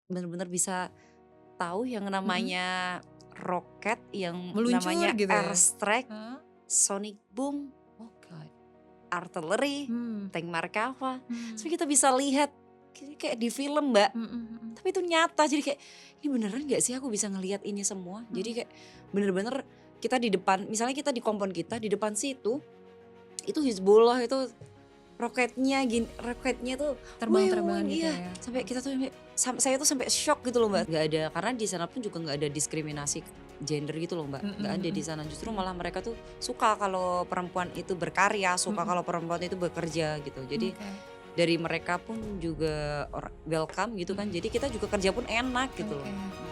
bener-bener bisa tahu yang Mhm. namanya roket, yang Meluncur namanya gitu ya? airstrike, Heeh. sonic boom, Oh God. artillery, Mmm, tank Markava. mmm, Terus kita bisa lihat kayak di film, Mbak, mhm mhm, tapi itu nyata. Jadi kayak, "Ini beneran nggak sih aku bisa ngelihat ini semua?" mhm. Jadi kayak bener-bener kita di depan, misalnya kita di kompon kita, di depan situ, itu Hizbullah itu roketnya tuh Terbang-terbangan gitu iya, ya? sampai kita tuh saya tuh sampai syok gitu loh, Mmm, Mbak. Nggak ada, karena di sana pun juga nggak ada diskriminasi gender gitu loh, Mbak, mhm nggak ada di mhm, sana. Justru mhm, malah mereka tuh suka kalau perempuan itu berkarya, suka mhm. kalau perempuan itu bekerja gitu. Jadi Oke, dari mereka pun juga welcome gitu kan, mhm, jadi kita juga kerja pun enak gitu loh. oke.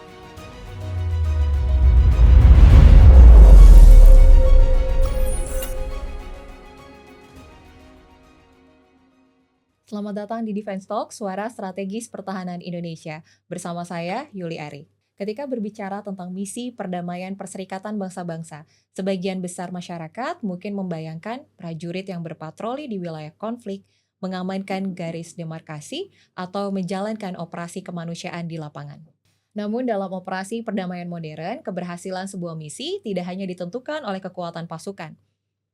Selamat datang di Defense Talk, suara strategis pertahanan Indonesia. Bersama saya, Yuli Ari. Ketika berbicara tentang misi perdamaian Perserikatan Bangsa-Bangsa, sebagian besar masyarakat mungkin membayangkan prajurit yang berpatroli di wilayah konflik, mengamankan garis demarkasi, atau menjalankan operasi kemanusiaan di lapangan. Namun dalam operasi perdamaian modern, keberhasilan sebuah misi tidak hanya ditentukan oleh kekuatan pasukan.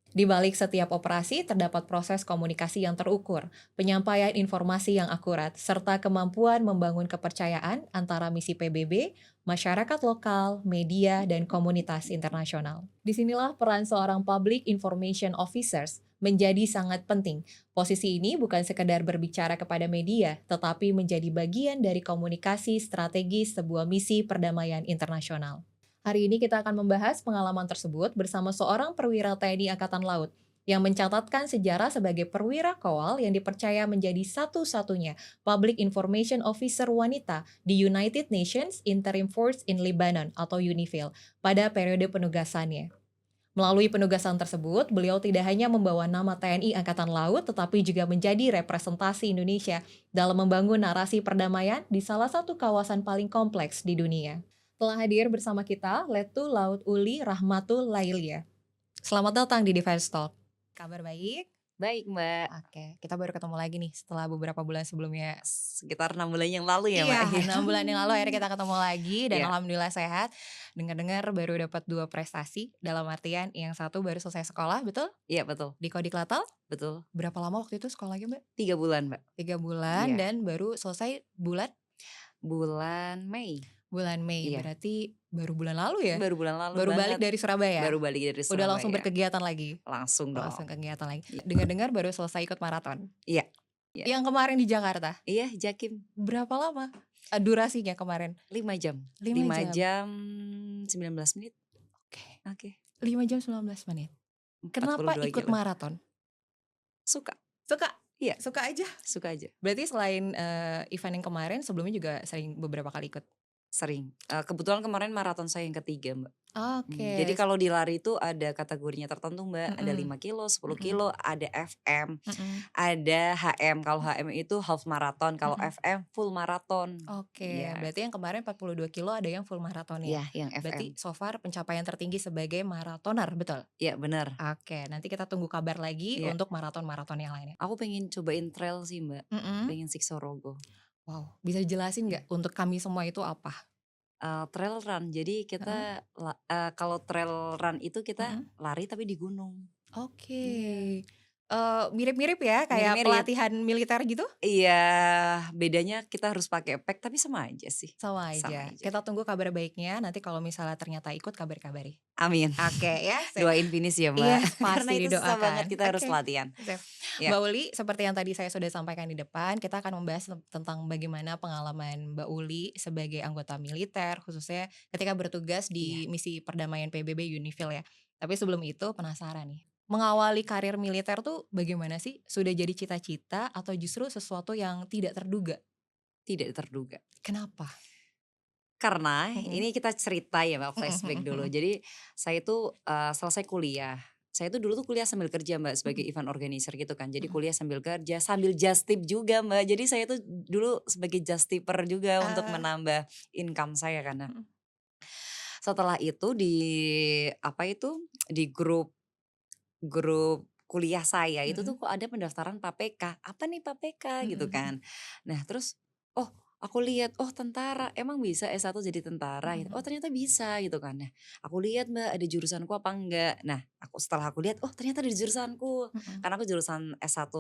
Di balik setiap operasi terdapat proses komunikasi yang terukur, penyampaian informasi yang akurat, serta kemampuan membangun kepercayaan antara misi PBB, masyarakat lokal, media, dan komunitas internasional. Disinilah peran seorang Public Information Officers menjadi sangat penting. Posisi ini bukan sekedar berbicara kepada media, tetapi menjadi bagian dari komunikasi strategis sebuah misi perdamaian internasional. Hari ini kita akan membahas pengalaman tersebut bersama seorang perwira TNI Angkatan Laut yang mencatatkan sejarah sebagai perwira kawal yang dipercaya menjadi satu-satunya Public Information Officer wanita di United Nations Interim Force in Lebanon atau UNIFIL pada periode penugasannya. Melalui penugasan tersebut, beliau tidak hanya membawa nama TNI Angkatan Laut, tetapi juga menjadi representasi Indonesia dalam membangun narasi perdamaian di salah satu kawasan paling kompleks di dunia. Telah hadir bersama kita Letu Laut Uli Rahmatul Lailia. Selamat datang di Defense Talk. Kabar baik? Baik, Mbak, Oke, kita baru ketemu lagi nih setelah beberapa bulan sebelumnya. sekitar 6 bulan yang lalu ya, Mbak, Iya, ya? 6 bulan yang lalu akhirnya kita ketemu lagi dan Iya, alhamdulillah sehat. Dengar-dengar baru dapat 2 prestasi, dalam artian yang satu baru selesai sekolah, betul? iya betul, Di Kodik Latal? betul. Berapa lama waktu itu sekolahnya, Mbak? 3 bulan, Mbak. 3 bulan Iya, dan baru selesai bulan bulan Mei. bulan Mei, Iya, berarti baru bulan lalu ya? baru bulan lalu Baru balik banget, dari baru Surabaya? balik dari Udah langsung Surabaya. berkegiatan lagi? Langsung Langsung dong. kegiatan lagi. Iya, Dengar-dengar baru selesai ikut maraton? iya, iya, Yang kemarin di Jakarta? iya, Jakim, Berapa lama, durasinya kemarin? 5 jam, 5 5 jam? jam 19 menit, Oke, oke, 5 jam 19 menit. Kenapa 42 ikut kilo. maraton? Suka, Suka? iya, Suka aja? suka aja. Berarti selain, event yang kemarin sebelumnya juga sering beberapa kali ikut? Sering, kebetulan kemarin maraton saya yang ketiga, Mbak. Jadi Oke, kalau di lari itu ada kategorinya tertentu, Mbak, ada mhm, 5 kilo, 10 mhm, kilo, ada FM, mhm, ada HM. Kalau HM itu half marathon, kalau mhm. FM full marathon. Oke, Iya, berarti yang kemarin 42 kilo ada yang full maratonnya. iya yang FM. Berarti so far pencapaian tertinggi sebagai maratoner, betul? Iya bener, Oke, nanti kita tunggu kabar lagi iya. untuk maraton-maraton yang lainnya. Aku pengen cobain trail sih, Mbak, Mhm. pengen Siksorogo. Wow, bisa jelasin Iya, nggak untuk kami semua itu apa? trail run. Jadi Heeh, kalau trail run itu kita mhm. lari tapi di gunung. Oke, Iya, mirip-mirip ya kayak mirip-mirip. pelatihan militer gitu? Iya, bedanya kita harus pakai pack tapi sama aja sih, Sama sama aja. aja. Kita tunggu kabar baiknya, nanti kalau misalnya ternyata ikut kabari-kabari. Amin. Oke ya, sip. Doain finish ya, Mbak, Iya, karena pasti itu susah banget, didoakan. kita harus Oke, latihan. sip. Ya, Mbak Uli, seperti yang tadi saya sudah sampaikan di depan, kita akan membahas tentang bagaimana pengalaman Mbak Uli sebagai anggota militer, khususnya ketika bertugas iya. di misi perdamaian PBB UNIFIL ya. Tapi sebelum itu penasaran nih, mengawali karir militer tuh bagaimana sih? Sudah jadi cita-cita atau justru sesuatu yang tidak terduga? Tidak terduga. Kenapa? Karena Mhm, ini kita cerita ya, Mbak, mhm flashback mhm dulu. mhm. Jadi saya itu, selesai kuliah. Saya itu dulu tuh kuliah sambil kerja, Mbak, sebagai Mhm, event organizer gitu kan. Jadi mhm. kuliah sambil kerja, sambil just tip juga, Mbak. Jadi saya tuh dulu sebagai just tipper juga untuk Ah, menambah income saya kan. Nah, mhm, setelah itu apa itu, di grup grup kuliah saya itu tuh mhm, kok ada pendaftaran PAPK, "Apa nih PAPK?" Gitu mhm kan. Nah terus, oh Aku lihat, oh tentara, emang bisa S1 jadi tentara Mhm gitu? Oh mhm. ternyata bisa gitu kan. Nah, aku lihat Mbak ada jurusanku apa enggak. Nah, setelah aku lihat, oh ternyata ada di jurusanku. Mhm. Karena aku jurusan S1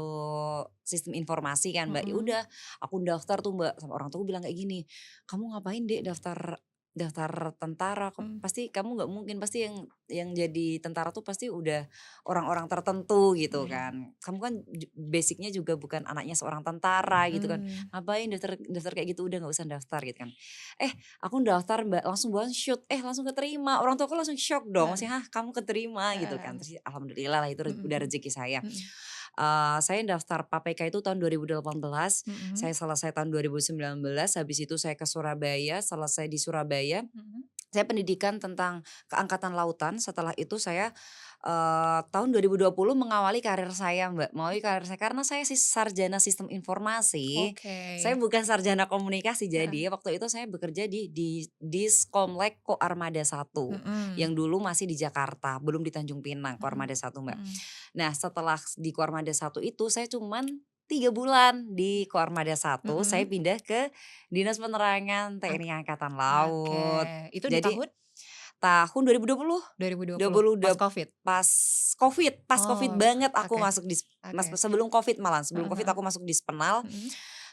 Sistem Informasi kan Mbak. Ya Mhm. udah, aku daftar tuh Mbak, sama orang tuaku bilang kayak gini, "Kamu ngapain Dek daftar daftar tentara? Mhm. Pasti kamu nggak mungkin, pasti yang jadi tentara tuh pasti udah orang-orang tertentu gitu Mhm. kan. Kamu kan basic juga bukan anaknya seorang tentara gitu kan. Mmm. Ngapain daftar daftar kayak gitu, udah nggak usah daftar gitu kan. Aku daftar Mbak, langsung buat shoot, langsung keterima. Orang tuaku langsung shock dong, Heeh. maksudnya, "Hah kamu keterima?" Gitu kan. Heeh. Terus alhamdulillah lah itu Mhm udah mhm. rezeki saya. Mhm. Saya daftar PAPK itu tahun 2018, Mhm. saya selesai tahun 2019, habis itu saya ke Surabaya, selesai di Surabaya, Mhm. saya pendidikan tentang keangkatan lautan. Setelah itu saya, tahun 2020 mengawali karir saya Mbak, mengawali karir saya karena saya sarjana sistem informasi, saya Oke. bukan sarjana komunikasi. Heeh. Jadi waktu itu saya bekerja di Diskomlek Koarmada 1, Mhm. yang dulu masih di Jakarta, belum di Tanjung Pinang, Mhm. Koarmada 1 Mbak. Mhm. Nah setelah di Koarmada 1 itu saya cuman 3 bulan di Koarmada 1, saya Mhm. pindah ke Dinas Penerangan Ak TNI Angkatan oke. Laut. Itu di Jadi tahun? tahun 2020, 2020, 20 pas Covid? pas Covid Oh, banget aku oke masuk oke. sebelum Covid malah, sebelum Heeh Covid heeh. aku masuk Dispenal. Mhm.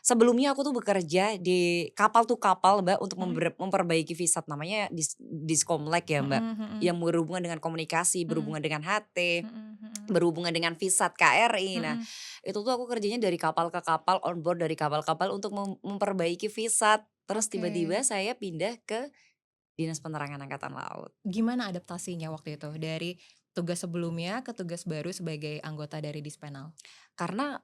Sebelumnya aku tuh bekerja di kapal tuh kapal Mbak untuk Mhm. memperbaiki VSAT, namanya Diskomlek ya Mbak, Mhm mhm. yang berhubungan dengan komunikasi, Mhm. berhubungan dengan HT, Mhm mhm. berhubungan dengan VSAT KRI. Nah, Mhm. itu tuh aku kerjanya dari kapal ke kapal, on board dari kapal-kapal untuk memperbaiki VSAT. Terus Oke. tiba-tiba saya pindah ke Dinas Penerangan Angkatan Laut. Gimana adaptasinya waktu itu? Dari tugas sebelumnya ke tugas baru sebagai anggota dari Dispenal? Karena,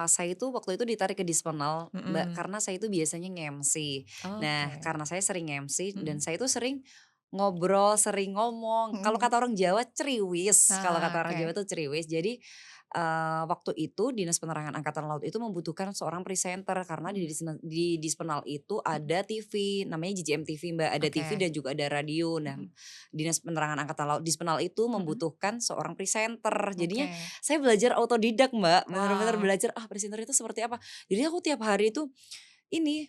saya itu waktu itu ditarik ke Dispenal, Mbak, Mhm. karena saya itu biasanya nge-MC. Nah, Oke. karena saya sering nge-MC dan Mhm. saya itu sering ngobrol, sering ngomong, Mhm kalau mhm. kata orang Jawa ceriwis, kalau Ah, kata orang Jawa oke. itu ceriwis. Jadi, waktu itu Dinas Penerangan Angkatan Laut itu membutuhkan seorang presenter karena Mhm. di Dispenal itu Mhm. ada TV, namanya JJM TV, Mbak, ada TV Oke. dan juga ada radio. Nah, Mhm. Dinas Penerangan Angkatan Laut Dispenal itu Mhm. membutuhkan seorang presenter. Jadinya Oke. saya belajar autodidak Mbak, bener-bener Wow. belajar, presenter itu seperti apa. Jadi aku tiap hari itu ini,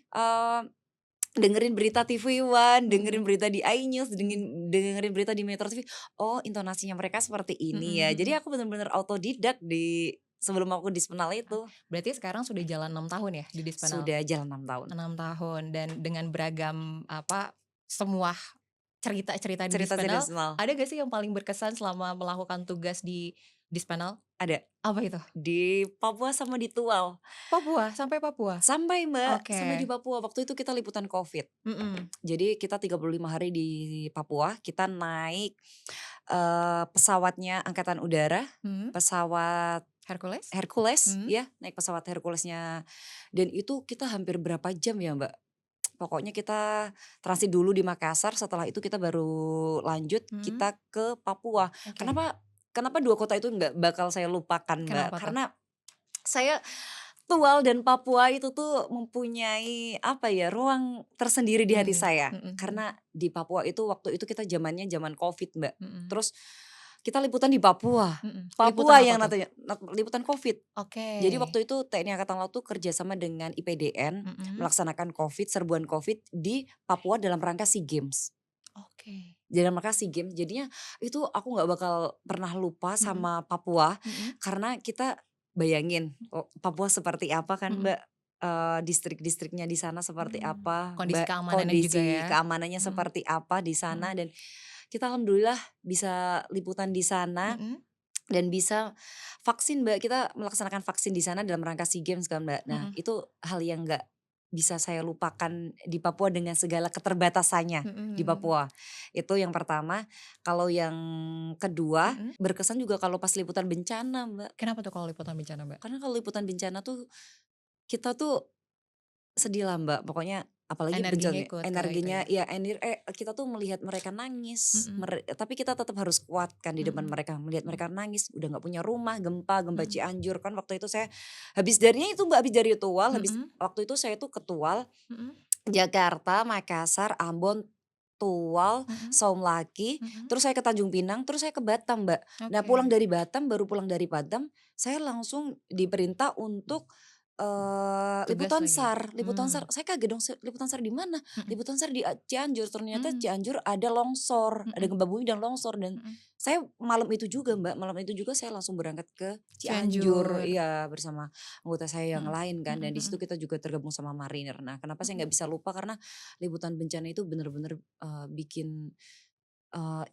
dengerin berita TV One, dengerin Mhm. berita di iNews, Mhm. dengerin berita di Metro TV, oh intonasinya mereka seperti ini Mhm ya. Jadi mhm. aku bener-bener autodidak sebelum aku Dispenal Ah, itu. berarti sekarang sudah jalan 6 tahun ya di Dispenal? Sudah jalan 6 tahun. 6 tahun dan dengan beragam apa, semua cerita-cerita di Cerita Dispenal, Dispenal, ada gak sih yang paling berkesan selama melakukan tugas di Dispenal? ada. Apa itu? Di Papua sama di Tual. Papua? Sampai Papua? Sampai Mbak, sampai di Oke. Papua. Waktu itu kita liputan Covid. Mhm. Jadi kita 35 hari di Papua, kita naik, pesawatnya Angkatan Udara, Mhm. pesawat Hercules? Hercules Mhm. ya, naik pesawat Herculesnya dan itu kita hampir berapa jam ya Mbak, pokoknya kita transit dulu di Makassar, setelah itu kita baru lanjut Mhm. kita ke Papua. Oke. Kenapa kenapa 2 kota itu nggak bakal saya lupakan Mbak, Kenapa tuh? karena saya Tual dan Papua itu tuh mempunyai apa ya, ruang tersendiri di hati Mmm, saya. mhm mhm. Karena di Papua itu waktu itu kita zamannya zaman Covid, Mbak. Mhm. Terus kita liputan di Papua. Mhm. Liputan Papua apa yang tuh? nantinya liputan Covid. Oke. Jadi waktu itu TNI Angkatan Laut tuh kerjasama dengan IPDN Mhm. melaksanakan Covid, serbuan Covid di Papua dalam rangka SEA Games. Oke. Dalam rangka SEA Games, jadinya itu aku nggak bakal pernah lupa Mhm. sama Papua, Mhm. karena kita bayangin, Papua seperti apa kan Mhm. Mbak, distrik-distriknya di sana seperti Mmm. apa, Kondisi Mbak, keamanannya juga kondisi ya? keamanannya Mhm. seperti apa di Mhm. sana dan kita alhamdulillah bisa liputan di sana Mhm. dan bisa vaksin Mbak, kita melaksanakan vaksin di sana dalam rangka SEA Games kan Mbak. Nah Mhm. itu hal yang nggak bisa saya lupakan di Papua dengan segala keterbatasannya Mhm di mhm. Papua. Itu yang pertama. Kalau yang kedua, Mhm. berkesan juga kalau pas liputan bencana Mbak. Kenapa tuh kalau liputan bencana, Mbak? Karena kalau liputan bencana tuh, kita tuh sedih lah Mbak, pokoknya apalagi Energinya bencana ikut ke itu energinya ya? ya kita tuh melihat mereka nangis, Mhm. tapi kita tetap harus kuat kan di depan Mhm. mereka, melihat Mhm. mereka nangis, udah nggak punya rumah, gempa Mhm. Cianjur kan waktu itu saya habis darinya itu Mbak, habis dari Tual, Mhm. waktu itu saya tuh ke Tual, Mhm. Jakarta, Makassar, Ambon, Tual, Mhm. Saumlaki, Mhm. terus saya ke Tanjung Pinang, terus saya ke Batam Mbak. Nah Oke. baru pulang dari Batam, saya langsung diperintah untuk Tugas Liputan lagi? SAR, liputan SAR, saya kaget dong, liputan SAR di mana? Mhm. Liputan SAR di Cianjur, ternyata Mmm, Cianjur ada longsor, ada mhm gempa bumi dan longsor, dan mhm. saya malam itu juga Mbak, malam itu juga saya langsung berangkat ke Cianjur, Cianjur. iya, bersama anggota saya yang Mhm, lain kan, mhm dan di situ mhm, kita juga tergabung sama marinir. Nah, kenapa saya mhm. nggak bisa lupa, karena liputan bencana itu bener-bener, bikin, eee,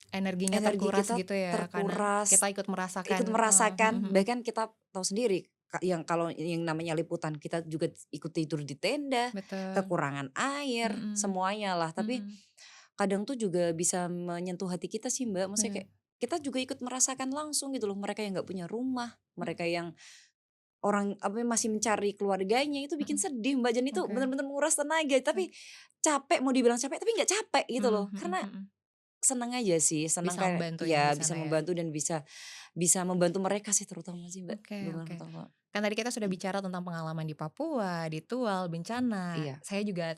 Energinya energi terkuras kita gitu ya, karena terkuras, kita ikut merasakan, ikut mhm merasakan, mhm. bahkan kita tahu sendiri yang kalau yang namanya liputan kita juga ikut tidur di tenda, Betul, kekurangan air, mhm, semuanya lah. Tapi mhm, kadang tuh juga bisa menyentuh hati kita sih Mbak, maksudnya bener, kayak kita juga ikut merasakan langsung gitu loh, mereka yang nggak punya rumah, mhm mereka yang orang apa masih mencari keluarganya, itu bikin mhm, sedih Mbak, dan itu oke, benar-benar menguras tenaga. Tapi oke, capek, mau dibilang capek tapi nggak capek gitu mhm loh, mhm karena mhm. senang aja sih, senang Bisa kayak membantu ya di ya bisa sana ya? membantu, dan bisa bisa membantu mereka sih terutama sih Mbak, Oke bukan oke. pertama. Kan tadi kita sudah Mhm, bicara tentang pengalaman di Papua, di Tual, bencana. iya Saya juga,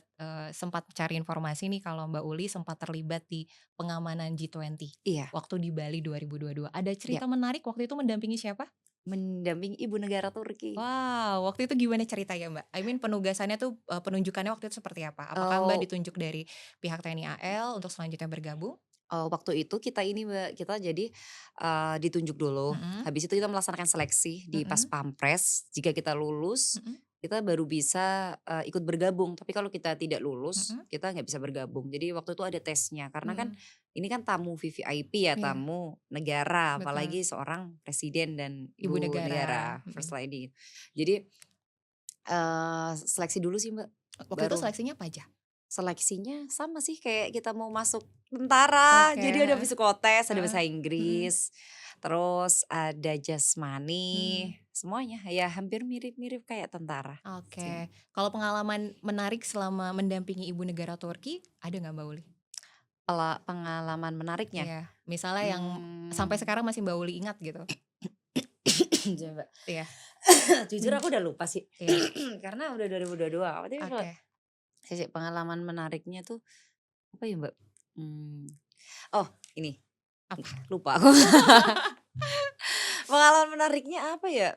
sempat cari informasi nih kalau Mbak Uli sempat terlibat di pengamanan G20 iya waktu di Bali 2022. Ada iya, cerita menarik waktu itu mendampingi siapa? mendampingi ibu negara Turki. Wow, waktu itu gimana ceritanya, Mbak? I mean penugasannya tuh, penunjukannya waktu itu seperti apa? Apakah Mbak Oh, ditunjuk dari pihak TNI AL untuk selanjutnya bergabung? waktu itu kita ini Mbak, kita jadi, ditunjuk dulu, Mhm, habis itu kita melaksanakan seleksi di Pas mhm, Pampres, jika kita lulus, mhm, kita baru bisa, ikut bergabung, tapi kalau kita tidak lulus, mhm, kita nggak bisa bergabung. Jadi waktu itu ada tesnya, karena kan mhm. ini kan tamu VVIP ya, Iya, tamu negara, betul. apalagi seorang presiden dan Ibu ibu negara, negara, mhm. first lady. Jadi, seleksi dulu sih Mbak, Waktu itu baru seleksinya apa aja? seleksinya sama sih kayak kita mau masuk tentara, Oke, jadi ada heeh, psikotes, ada heeh, bahasa mhm, Inggris, terus ada jasmani, mhm, semuanya ya hampir mirip-mirip kayak tentara sih. oke. Kalau pengalaman menarik selama mendampingi ibu negara Turki, ada nggak Mbak Uli? Pengalaman menariknya, Iya, misalnya yang sampai mmm, sekarang masih Mbak Uli ingat gitu? coba, Iya, jujur aku udah lupa sih, iya, karena udah 2022, tapi kalau oke. sisi pengalaman menariknya tuh apa ya Mbak? Mmm, oh ini, Apa? lupa aku. Pengalaman menariknya apa ya?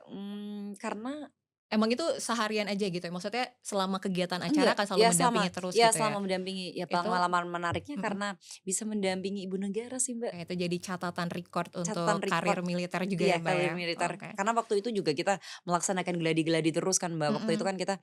Karena Emang itu seharian aja gitu ya? Maksudnya selama kegiatan acara enggak, akan selalu mendampingi terus ya gitu ya? selama mendampingi, ya Itu pengalaman menariknya mhm, karena bisa mendampingi ibu negara sih, Mbak. oke itu jadi catatan record Catatan untuk karir record, militer juga ya, iya Mbak, karir ya? militer. Oke. Karena waktu itu juga kita melaksanakan gladi-gladi terus kan, Mbak. Waktu itu Mhm, kan kita,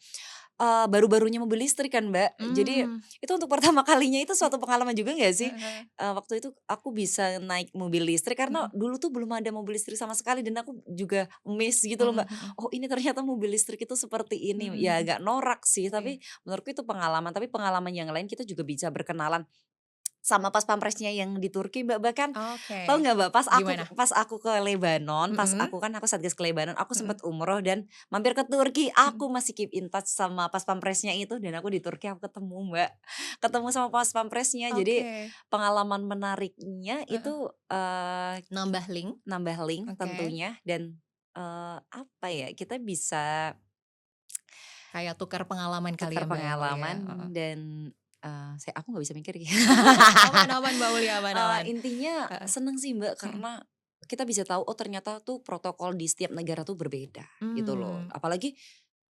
baru-barunya mobil listrik kan, Mbak. Jadi mmm, itu untuk pertama kalinya itu suatu pengalaman juga nggak sih? heeh, Waktu itu aku bisa naik mobil listrik karena mhm, dulu tuh belum ada mobil listrik sama sekali, dan aku juga miss gitu loh, mhm Mbak. mhm, Oh, ini ternyata mobil listrik itu seperti ini. mhm Ya mhm, agak norak sih, iya, tapi menurutku itu pengalaman. Tapi pengalaman yang lain kita juga bisa berkenalan sama pas pampresnya yang di Turki, Mbak. Bahkan tahu oke. nggak Mbak, Gimana? pas aku ke Lebanon, Mhm, aku Satgas ke Lebanon, aku mhm, sempet umroh dan mampir ke Turki, mhm, aku masih keep in touch sama pas pampresnya itu, dan aku di Turki aku ketemu Mbak, ketemu sama pas pampresnya. Jadi oke, pengalaman menariknya heeh, itu, nambah link, nambah link oke, tentunya, dan, apa ya, kita bisa kayak tukar pengalaman kali tukar ya, Mbak, ya, Uli, ya? Heeh. pengalaman, dan, aku nggak bisa mikir ya. Aman aman, Mbak, Uli, aman aman, Intinya heeh, seneng sih Mbak, mhm, karena kita bisa tahu, oh ternyata tuh protokol di setiap negara tuh berbeda gitu loh. mmm, Apalagi,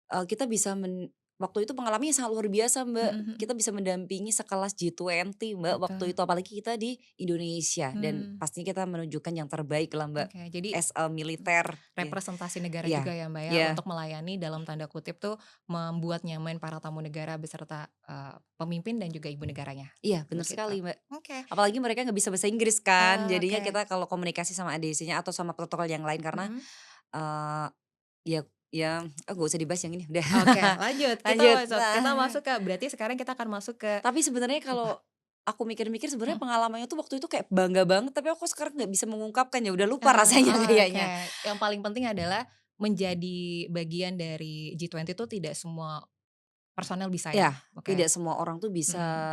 kita bisa waktu itu pengalamannya sangat luar biasa mhm Mbak. mhm, Kita bisa mendampingi sekelas G20 Mbak, waktu betul, itu apalagi kita di Indonesia, dan mmm, pastinya kita menunjukkan yang terbaik lah Mbak, oke, jadi as a militer. Ya, representasi negara iya, juga ya, Mbak, ya, iya, untuk melayani dalam tanda kutip tuh membuat nyaman para tamu negara beserta, pemimpin dan juga ibu negaranya, iya bener begitu. sekali Mbak. Oke, Apalagi mereka nggak bisa bahasa Inggris kan, jadinya oke, kita kalau komunikasi sama ADC-nya atau sama protokol yang lain, karena, mhm, eee, ya ya, nggak usah dibahas yang ini udah. oke lanjut Lanjut, kita nah, masuk ke berarti sekarang kita akan masuk ke tapi sebenarnya apa? kalau aku mikir-mikir, sebenarnya Mhm, pengalamannya tuh waktu itu kayak bangga banget, tapi aku sekarang nggak bisa mengungkapkan, ya udah lupa rasanya oke, kayaknya. yang paling penting adalah menjadi bagian dari G20 itu tidak semua personel bisa ya? Ya, Oke, tidak semua orang tuh bisa mhm.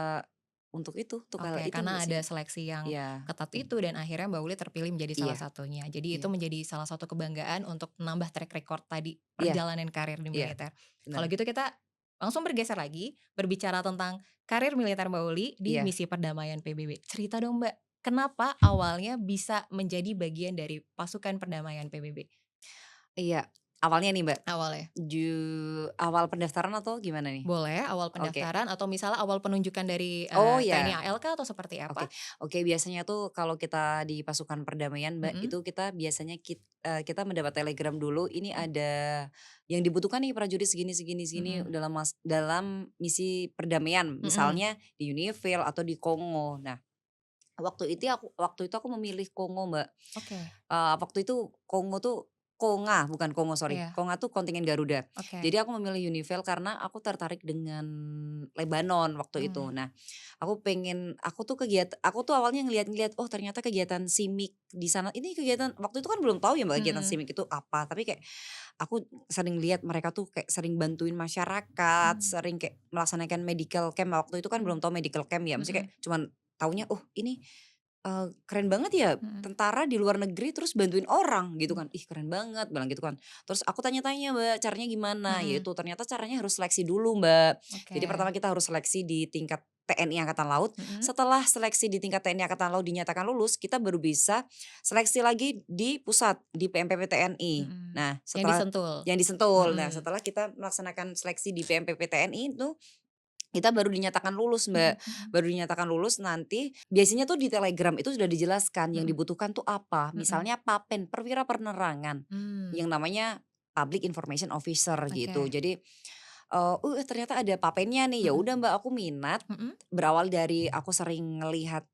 untuk hal Oke, itu karena nggak ada sih? seleksi yang Iya, ketat itu dan akhirnya Mbak Uli terpilih menjadi salah iya, satunya. Jadi itu iya, menjadi salah satu kebanggaan untuk menambah track record tadi iya, perjalanan karir di iya, militer. bener, Kalau gitu kita langsung bergeser lagi berbicara tentang karir militer Mbak Uli di iya, misi perdamaian PBB. Cerita dong Mbak, kenapa awalnya bisa menjadi bagian dari pasukan perdamaian PBB? iya. Awalnya nih Mbak, awalnya? awal pendaftaran atau gimana nih? Boleh awal Oke. pendaftaran atau misalnya awal penunjukan dari, Oh TNI ya, AL kah atau seperti oke. apa? Oke, biasanya tuh kalau kita di pasukan perdamaian Mbak, Mhm, itu kita biasanya kita mendapat telegram dulu, ini mhm, ada yang dibutuhkan nih prajurit segini segini segini mhm, dalam misi perdamaian, mhm, misalnya di Unifil atau di Kongo. Nah, waktu itu aku memilih Kongo Mbak. oke, Waktu itu Kongo tuh Konga, bukan Kongo sorry, iya, Konga tuh kontingen Garuda. oke, Jadi aku memilih Unifil karena aku tertarik dengan Lebanon waktu itu. mmm, Nah, aku tuh awalnya ngelihat-ngelihat, oh ternyata kegiatan SIMIK di sana ini kegiatan waktu itu kan belum tahu ya Mbak kegiatan mhm, SIMIK itu apa, tapi kayak aku sering lihat mereka tuh kayak sering bantuin masyarakat, mmm, sering kayak melaksanakan medical camp, waktu itu kan mhm, belum tahu medical camp ya, maksudnya mhm, kayak cuman taunya, oh ini keren banget ya, mhm, tentara di luar negeri terus bantuin orang gitu mmm, kan, "Ih keren banget," bilang gitu kan. Terus aku tanya-tanya Mbak, "Caranya gimana?" mhm, Yaitu ternyata caranya harus seleksi dulu Mbak. Jadi oke, pertama kita harus seleksi di tingkat TNI Angkatan Laut, mhm, setelah seleksi di tingkat TNI Angkatan Laut dinyatakan lulus, kita baru bisa seleksi lagi di pusat, di PMPP TNI. mhm, Nah yang setelah disentul? yang di Sentul, nah Mhm, setelah kita melaksanakan seleksi di PMPP TNI itu kita baru dinyatakan lulus, Mbak. mhm, mhm, Baru dinyatakan lulus nanti biasanya tuh di Telegram itu sudah dijelaskan yang mhm, dibutuhkan tuh apa. mhm, Misalnya PAPEN, Perwira Penerangan, mmm, yang namanya Public Information Officer gitu. oke, Jadi, ternyata ada PAPENnya nih, ya mhm, udah Mbak aku minat. mhm, Berawal dari aku sering ngelihat,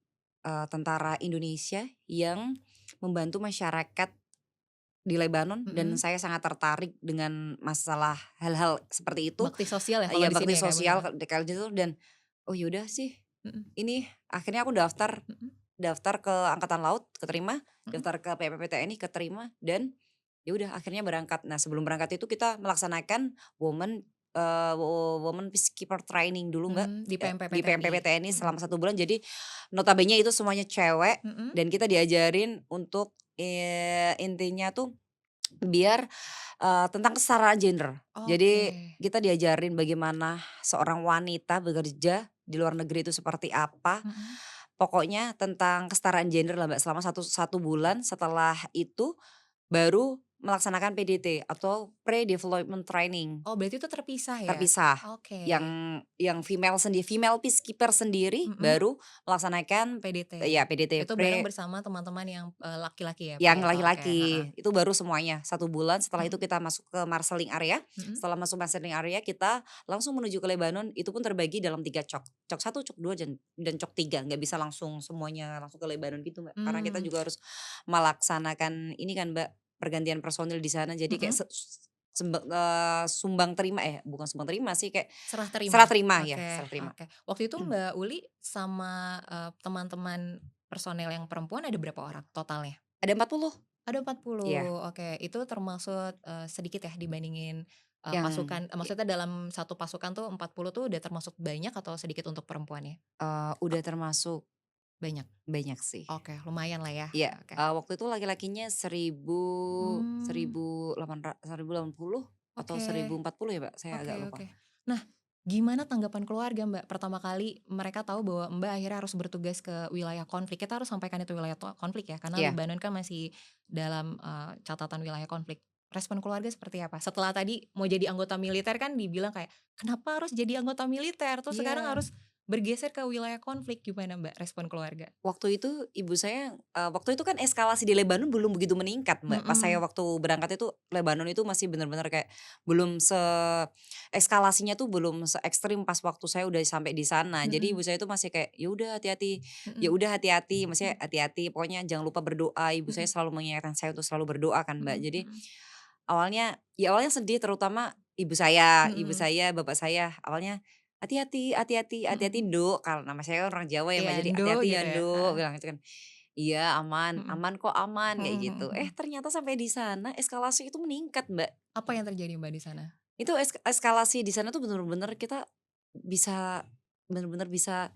tentara Indonesia yang membantu masyarakat di Lebanon dan mhm, saya sangat tertarik dengan masalah hal-hal seperti itu. bakti sosial ya kalau Iya di bakti sini ya Kak, sosial heeh, kali itu dan, oh yaudah sih mhm, ini akhirnya aku daftar mhm, daftar ke Angkatan Laut keterima, mhm, daftar ke PPPTNI keterima dan ya udah akhirnya berangkat. Nah sebelum berangkat itu kita melaksanakan Women Peacekeeper Training dulu Mbak, di di PMPPTNI, PMPPTNI mhm, selama 1 bulan jadi notabene itu semuanya cewek mhm, dan kita diajarin untuk, intinya tuh biar, tentang kesetaraan gender. oke, Jadi kita diajarin bagaimana seorang wanita bekerja di luar negeri itu seperti apa. mhm. Pokoknya tentang kesetaraan gender lah Mbak selama satu bulan, setelah itu baru melaksanakan PDT atau Pre-Development Training. Oh berarti itu terpisah ya? Terpisah, Oke, yang female peacekeeper sendiri mhm, baru melaksanakan, PDT. ya PDT, Itu bareng bersama teman-teman yang, laki-laki ya, yang oke, heeh, laki-laki, itu baru semuanya 1 bulan, setelah itu mhm, kita masuk ke Marseling Area, mhm, setelah masuk Marseling Area kita langsung menuju ke Lebanon, itu pun terbagi dalam 3 cok, cok 1, cok 2, dan cok 3, nggak bisa langsung semuanya langsung ke Lebanon gitu Mbak, karena kita mmm, juga harus melaksanakan ini kan Mbak, pergantian personil di sana jadi kayak mhm, sumbang terima bukan sumbang terima sih kayak serah terima? serah terima ya, Oke, serah terima. oke. Waktu itu Mbak Uli sama, teman-teman personel yang perempuan ada berapa orang totalnya? Ada 40, Ada iya, 40, oke. Itu termasuk, sedikit ya dibandingin, yang pasukan maksudnya dalam satu pasukan tuh 40 tuh udah termasuk banyak atau sedikit untuk perempuannya? udah termasuk Banyak? banyak sih. Oke, lumayan lah ya, Iya, oke. waktu itu laki-lakinya Mmm, 1080 atau oke, 1040 ya, Mbak? Saya oke, agak lupa. oke. Nah, gimana tanggapan keluarga, Mbak, pertama kali mereka tahu bahwa Mbak akhirnya harus bertugas ke wilayah konflik? Kita harus sampaikan itu wilayah konflik ya, karena Iya, Lebanon kan masih dalam, catatan wilayah konflik. Respon keluarga seperti apa? Setelah tadi mau jadi anggota militer kan dibilang kayak, "Kenapa harus jadi anggota militer? Terus sekarang iya. harus bergeser ke wilayah konflik." Gimana, Mbak, respon keluarga? Waktu itu ibu saya waktu itu kan eskalasi di Lebanon belum begitu meningkat, Mbak. Pas saya Mhm, waktu berangkat itu Lebanon itu masih benar-benar kayak belum eskalasinya tuh belum se-ekstrim pas waktu saya udah sampai di sana. Jadi ibu mhm, saya itu masih kayak, ya mhm, udah hati-hati," maksudnya mhm, hati-hati, pokoknya jangan lupa berdoa. Ibu saya mhm, selalu mengingatkan saya untuk selalu berdoa kan, Mbak. mhm, Jadi mhm, awalnya sedih terutama ibu mhm. saya, bapak saya, awalnya, "Hati-hati hati-hati hati-hati Mhm. Nduk," karena nama saya kan orang Jawa ya Iya, Mbak, jadi, Indo "Hati-hati ya gitu ya? Nduk," Heeh. bilang gitu kan. "Iya aman, Mhm. aman kok aman," Mhm, kayak mhm, gitu. mhm. Ternyata sampai di sana eskalasi itu meningkat Mbak. Apa yang terjadi Mbak di sana? Itu eskalasi di sana tuh bener-bener kita bisa bener-bener bisa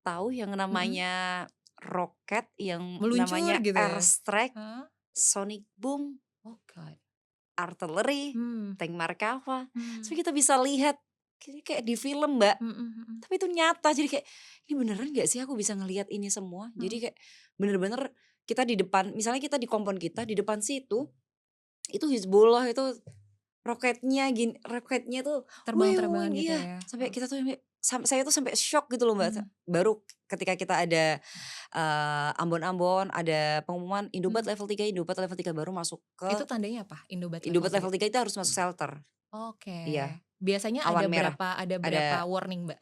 tahu yang Mhm. namanya roket, yang Meluncur namanya gitu ya? airstrike, Heeh. sonic boom, Oh God. artileri, Mmm, tank Markava, mmm. terus kita bisa lihat kayak di film, Mbak. Mhm, mhm, Tapi itu nyata, jadi kayak, "Ini beneran nggak sih aku bisa ngelihat ini semua?" Jadi mhm. kayak bener-bener kita di depan misalnya kita di kompon kita, di depan situ, itu Hizbullah itu roketnya tuh Terbang-terbangan gitu iya, ya? sampai kita tuh saya tuh sampai shock gitu loh Mbak, Mhm, baru ketika kita ada, Ambon-Ambon, ada pengumuman Indobat mhm. level 3 Indobat level 3 baru masuk ke Itu tandanya apa? Indobat level Indobat 3? level 3 itu harus masuk shelter. Oke. Iya, Biasanya awan merah. ada berapa Ada warning, Mbak?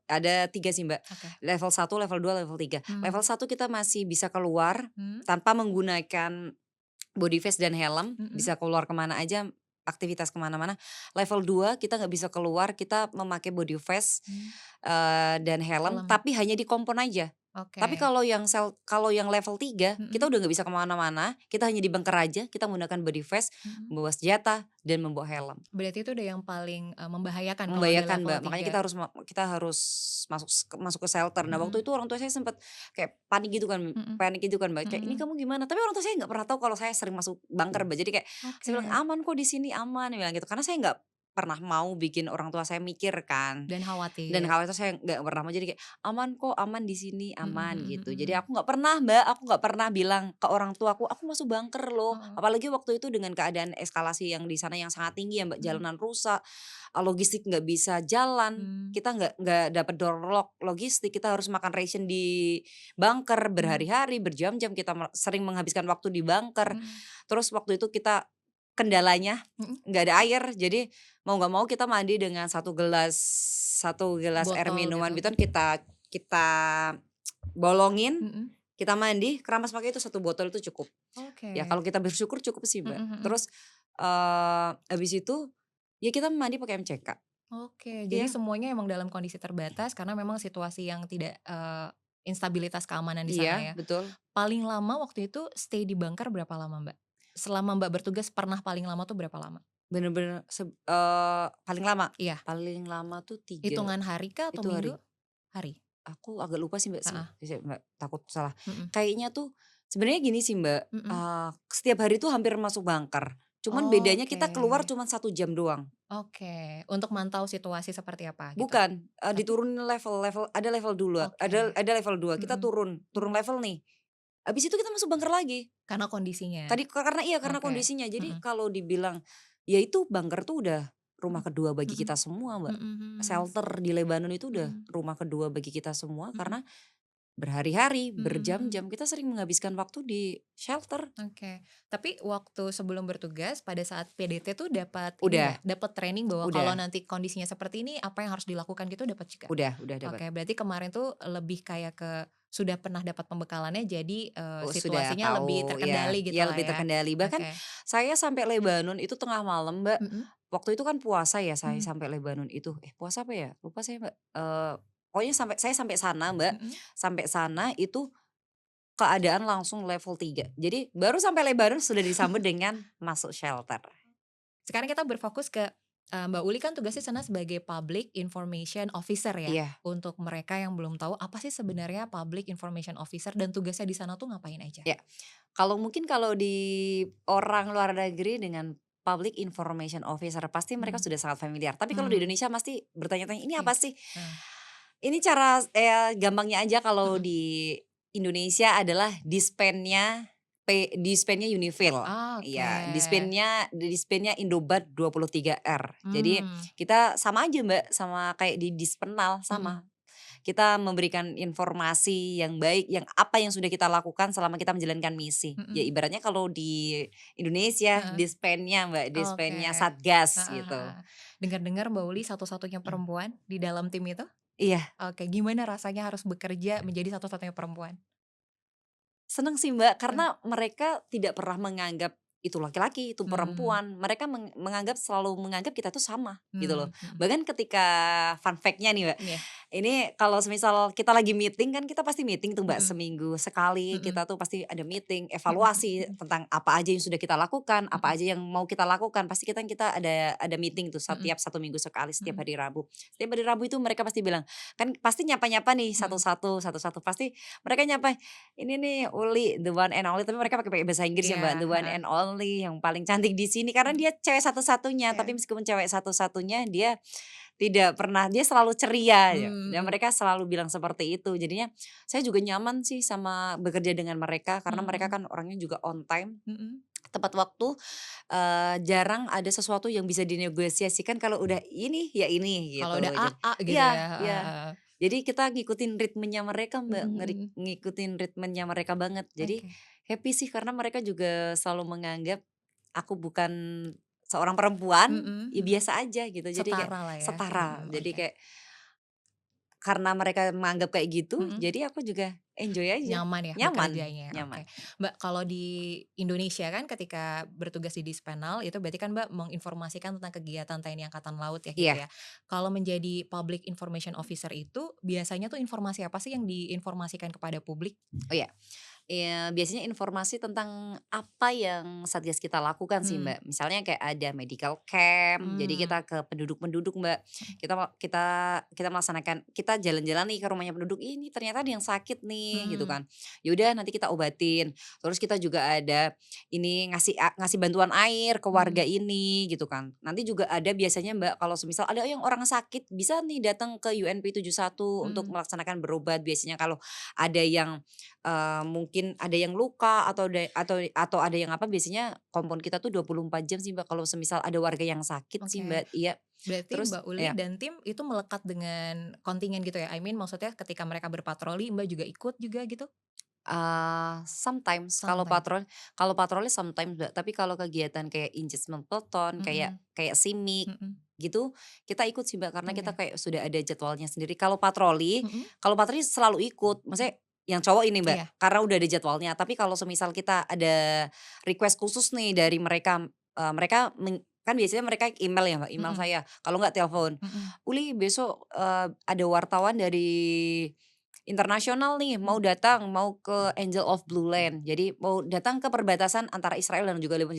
ada 3 sih Mbak, Oke. level 1, level 2, level 3. Mmm, Level 1 kita masih bisa keluar mhm, tanpa menggunakan body vest dan helm, mhm, bisa keluar kemana aja, aktivitas kemana mana. Level 2 kita nggak bisa keluar, kita memakai body vest, mmm, dan helm, helm. tapi hanya di kompon aja. Tapi Oke. kalau yang level 3 kita Mhm, udah nggak bisa kemana mana, kita hanya di bunker aja, kita menggunakan body vest, mhm. membawa senjata, dan membawa helm. Berarti itu udah yang paling, membahayakan kalau udah Membahayakan, level Mbak, makanya 3. kita harus masuk ke shelter. Nah, Mhm, waktu itu orang tua saya sempet kayak mhm, panik gitu kan, Mbak, kayak, "Ini mhm. kamu gimana?" Tapi orang tua saya nggak pernah tahu kalau saya sering masuk bunker, Mbak. Jadi kayak saya bilang, Oke. "Aman kok di sini, aman," bilang gitu. Karena saya nggak pernah mau bikin orang tua saya mikir kan. Dan Dan khawatir. kalau itu saya nggak pernah mau, jadi kayak, "Aman kok, aman di sini, Mhm, aman," mhm, gitu. Jadi mhm. aku nggak pernah, Mbak, aku nggak pernah bilang ke orang tuaku, "Aku masuk bunker loh." Heeh, Apalagi waktu itu dengan keadaan eskalasi yang di sana yang sangat tinggi ya, Mbak, mhm, jalanan rusak, logistik nggak bisa jalan, mmm, kita nggak dapat door logistik, kita harus makan ration di bunker mmm, berhari-hari, berjam-jam, kita sering menghabiskan waktu di bunker. mhm, Terus waktu itu kendalanya mhm. nggak ada air, jadi mau nggak mau kita mandi dengan satu gelas air Botol minuman gitu? gitu kan kita kita bolongin, Mhm. kita mandi, keramas pakai itu 1 botol itu cukup. Ya Oke. kalau kita bersyukur cukup sih, Mhm, Mbak. mhm. Terus, habis itu, ya kita mandi pakai MCK. Oke, jadi Iya, semuanya emang dalam kondisi terbatas karena memang situasi yang tidak, instabilitas keamanan di sana iya ya. betul. Paling lama waktu itu stay di bunker berapa lama, Mbak? Selama Mbak bertugas pernah paling lama tuh berapa lama? Bener-bener Iya, paling lama tuh 3 hitungan hari kah atau itu minggu? hari. Hari? Aku agak lupa sih, Heeh, Mbak, takut salah. mhm, Kayaknya tuh sebenarnya gini sih, Mbak, mhm. setiap hari tuh hampir masuk bunker. Cuman bedanya Oke, kita keluar cuman 1 jam doang. oke, untuk mantau situasi seperti apa gitu? Bukan, Tapi diturunin oke, ada level 2 kita mhm, turun turun mhm, level nih. Habis itu kita masuk bunker lagi. karena kondisinya? Karena Oke, kondisinya. Jadi mhm, kalau dibilang, ya itu bunker tuh udah rumah mhm, kedua bagi mhm, kita semua, Mbak. mhm, mhm, Shelter di Lebanon itu udah mhm, rumah kedua bagi kita semua mhm, karena berhari-hari, mhm, mhm. berjam-jam kita sering menghabiskan waktu di shelter. Oke, tapi waktu sebelum bertugas pada saat PDT tuh dapat ini Udah nggak, dapat training bahwa kalau udah nanti kondisinya seperti ini apa yang harus dilakukan gitu dapat juga? udah dapat. Oke, berarti kemarin tuh lebih kayak ke sudah pernah dapat pembekalannya jadi, Oh sudah situasinya lebih tahu, ya terkendali ya gitulah lebih ya? terkendali. Bahkan Oke, saya sampai Lebanon itu tengah malam, Mbak. mhm, Waktu itu kan puasa ya saya mhm, sampai Lebanon itu. Puasa apa ya? Lupa saya, Mbak. Pokoknya saya sampai sana, Mbak. mhm. Sampai sana itu keadaan langsung level 3. Jadi baru sampai Lebanon sudah disambut dengan masuk shelter. Sekarang kita berfokus ke, Mbak Uli kan tugasnya sana sebagai Public Information Officer ya. Iya, Untuk mereka yang belum tahu apa sih sebenarnya Public Information Officer dan tugasnya di sana tuh ngapain aja? ya. Kalau di orang luar negeri dengan Public Information Officer pasti mereka Mhm, sudah sangat familiar. Tapi kalau di mmm, Indonesia pasti bertanya-tanya, "Ini oke, apa sih?" heeh, Ini gampangnya aja kalau mhm. di Indonesia adalah dispennya Unifil. Oke, Iya, dispennya Indobat 23R. Jadi mmm, kita sama aja, Mbak, sama kayak di Dispenal, mhm, sama. Kita memberikan informasi yang baik, yang apa yang sudah kita lakukan selama kita menjalankan misi. Ya mhm, ibaratnya kalau di Indonesia heeh, dispennya, Mbak, oke, dispennya Satgas heeh, gitu. heeh. Dengar-dengar Mbak Uli satu-satunya Mhm. perempuan di dalam tim itu? Iya. Oke, gimana rasanya harus bekerja menjadi satu-satunya perempuan? Seneng sih, Mbak, Heeh, karena mereka tidak pernah menganggap itu laki-laki, itu mmm, perempuan. Mereka selalu menganggap kita tuh sama, gitu loh. mhm, Bahkan ketika fun fact-nya nih, Mbak, iya, ini kalau semisal kita lagi meeting kan kita pasti meeting tuh, Mbak, mhm, seminggu sekali mhm, kita tuh pasti ada meeting, mhm, evaluasi mhm, tentang apa aja yang sudah kita lakukan, apa mhm, aja yang mau kita lakukan. Pasti kita ada meeting tuh mhm, setiap 1 minggu sekali, setiap mhm, hari Rabu. Setiap hari Rabu itu mereka pasti bilang, kan pasti nyapa-nyapa nih mhm, satu-satu satu-satu, pasti mereka nyapa, "Ini nih Uli, the one and only," tapi mereka pakai bahasa Inggris ya, iya, Mbak, "The one heeh, and only yang paling cantik di sini," karena mhm, dia cewek satu-satunya, iya, tapi meskipun cewek satu-satunya dia selalu ceria ya, mmm, dan mhm, mereka selalu bilang seperti itu. Jadinya saya juga nyaman sih sama bekerja dengan mereka karena mhm, mereka mhm, kan orangnya juga on time, mhm, tepat waktu, jarang ada sesuatu yang bisa dinegosiasikan kalau udah ini, ya ini Kalau gitu. udah AA gitu Iya ya, iya. heeh. Jadi kita ngikutin ritmenya mereka Mhm Mbak, mhm. ngikutin ritmenya mereka banget. Jadi Oke. happy sih karena mereka juga selalu menganggap aku bukan seorang perempuan, Mhm ya mhm. biasa aja gitu. Jadi kayak Setara lah ya, setara. mhm, Jadi oke. kayak karena mereka menganggap kayak gitu, Mhm. jadi aku juga enjoy aja. Nyaman ya Nyaman bekerjanya, nyaman. oke. Mbak, kalau di Indonesia kan ketika bertugas di Dispenal itu berarti kan Mbak menginformasikan tentang kegiatan TNI Angkatan Laut ya gitu Iya. ya. Kalau menjadi Public Information Officer itu biasanya tuh informasi apa sih yang diinformasikan kepada publik? Oh ya. Biasanya informasi tentang apa yang Satgas kita lakukan sih, Mmm, Mbak. Misalnya kayak ada medical camp, jadi kita mmm, ke penduduk-penduduk, Mbak. Kita melaksanakan kita jalan-jalan nih ke rumahnya penduduk, "Ini ternyata ada yang sakit nih," gitu mmm, kan. Ya udah nanti kita obatin. Terus kita juga ada ini ngasih bantuan air ke mmm, warga ini gitu kan. Nanti juga ada biasanya, Mbak, kalau semisal ada yang orang sakit bisa nih datang ke UNP 71 untuk mmm, melaksanakan berobat. Biasanya kalau ada yang mungkin ada yang luka atau ada yang apa, biasanya kompon kita tuh 24 jam sih, Mbak, kalau semisal ada warga yang sakit sih, oke. Mbak, iya. Berarti Terus Mbak Uli ya, dan tim itu melekat dengan kontingen gitu ya? I mean maksudnya ketika mereka berpatroli Mbak juga ikut juga gitu? sometimes Sometimes? kalau patroli sometimes, Mbak, tapi kalau kegiatan kayak engagement peloton, kayak Mhm kayak simik mhm, gitu, kita ikut sih, Mbak, karena kita oke. kayak sudah ada jadwalnya sendiri. Mhm, Kalau patroli selalu ikut, maksudnya yang cowok ini, Mbak, iya, karena udah ada jadwalnya. Tapi kalau semisal kita ada request khusus nih dari mereka, mereka kan biasanya mereka email ya, Mbak, email mhm saya, kalau nggak telepon, mhm, "Uli besok, ada wartawan dari internasional nih mmm, mau datang, mau ke Angel of Blue Land. Jadi mau datang ke perbatasan antara Israel dan juga Lebanon.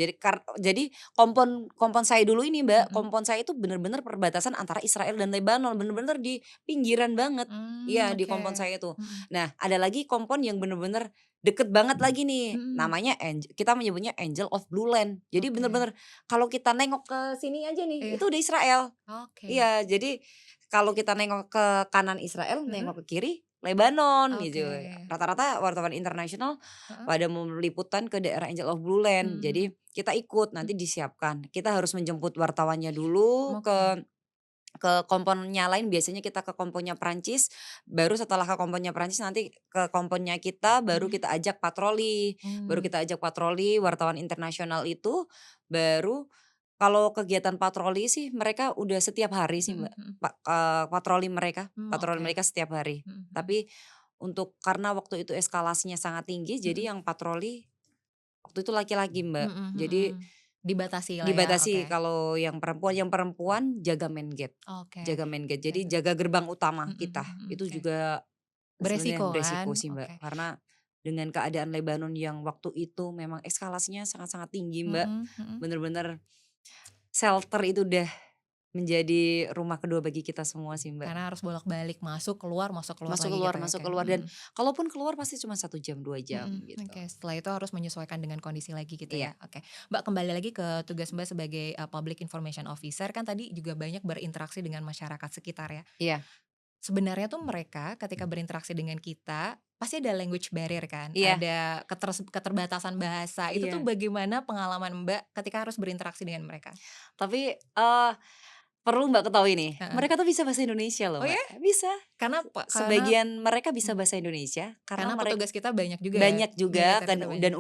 Jadi kompon kompon saya dulu ini, Mbak, mhm, kompon saya itu bener-bener perbatasan antara Israel dan Lebanon, bener-bener di pinggiran banget. Iya, di oke, kompon saya itu. mhm, Nah, ada lagi kompon yang bener-bener deket banget lagi nih, mhm, namanya kita menyebutnya Angel of Blue Land. Jadi oke, bener-bener kalau kita nengok ke sini aja nih, itu iya, udah Israel. oke, Iya, jadi kalau kita nengok ke kanan Israel, mhm, nengok ke kiri Lebanon gitu. oke, Rata-rata wartawan internasional heeh, pada mau liputan ke daerah Angel of Blue Land. mmm, Jadi kita ikut, mhm, nanti disiapkan. Kita harus menjemput wartawannya dulu oke, ke komponnya lain, biasanya kita ke komponnya Prancis, baru setelah ke komponnya Prancis nanti ke komponnya kita, baru mhm, kita ajak patroli. Baru mmm, kita ajak patroli wartawan internasional itu, baru kalau kegiatan patroli sih mereka udah setiap hari sih, mhm Mbak, mhm, patroli oke, mereka setiap hari. mhm mhm, Tapi karena waktu itu eskalasinya sangat tinggi, mhm, jadi yang patroli waktu itu laki-laki, Mbak. mhm Jadi mhm, dibatasi lah ya, oke, dibatasi kalau yang perempuan jaga main gate, oke, jaga main gate. Jadi jaga, jaga gerbang utama mhm kita. mhm, Itu oke, juga sebenarnya beresiko kan? beresiko sih, Oke, Mbak. Karena dengan keadaan Lebanon yang waktu itu memang eskalasinya sangat-sangat tinggi, Mbak. mhm mhm. Bener-bener shelter itu udah menjadi rumah kedua bagi kita semua sih, Mbak. Karena harus bolak-balik, masuk keluar lagi gitu ya, Masuk oke, keluar dan mhm, kalaupun keluar pasti cuma 1 jam, 2 jam mhm, gitu. oke, setelah itu harus menyesuaikan dengan kondisi lagi gitu Iya ya, oke. Mbak, kembali lagi ke tugas Mbak sebagai, Public Information Officer kan tadi juga banyak berinteraksi dengan masyarakat sekitar ya. iya Sebenarnya tuh mereka ketika berinteraksi dengan kita, pasti ada language barrier kan, iya ada keterbatasan bahasa, itu tuh iya. bagaimana pengalaman Mbak ketika harus berinteraksi dengan mereka? Tapi, perlu Mbak ketahui nih, Heeh. mereka tuh bisa bahasa Indonesia loh, Oh ya? Mbak. Bisa. Karena Sebagian mereka bisa mmm, bahasa Indonesia karena karena mereka petugas kita banyak juga ya, banyak juga militer kan kita banyak. dan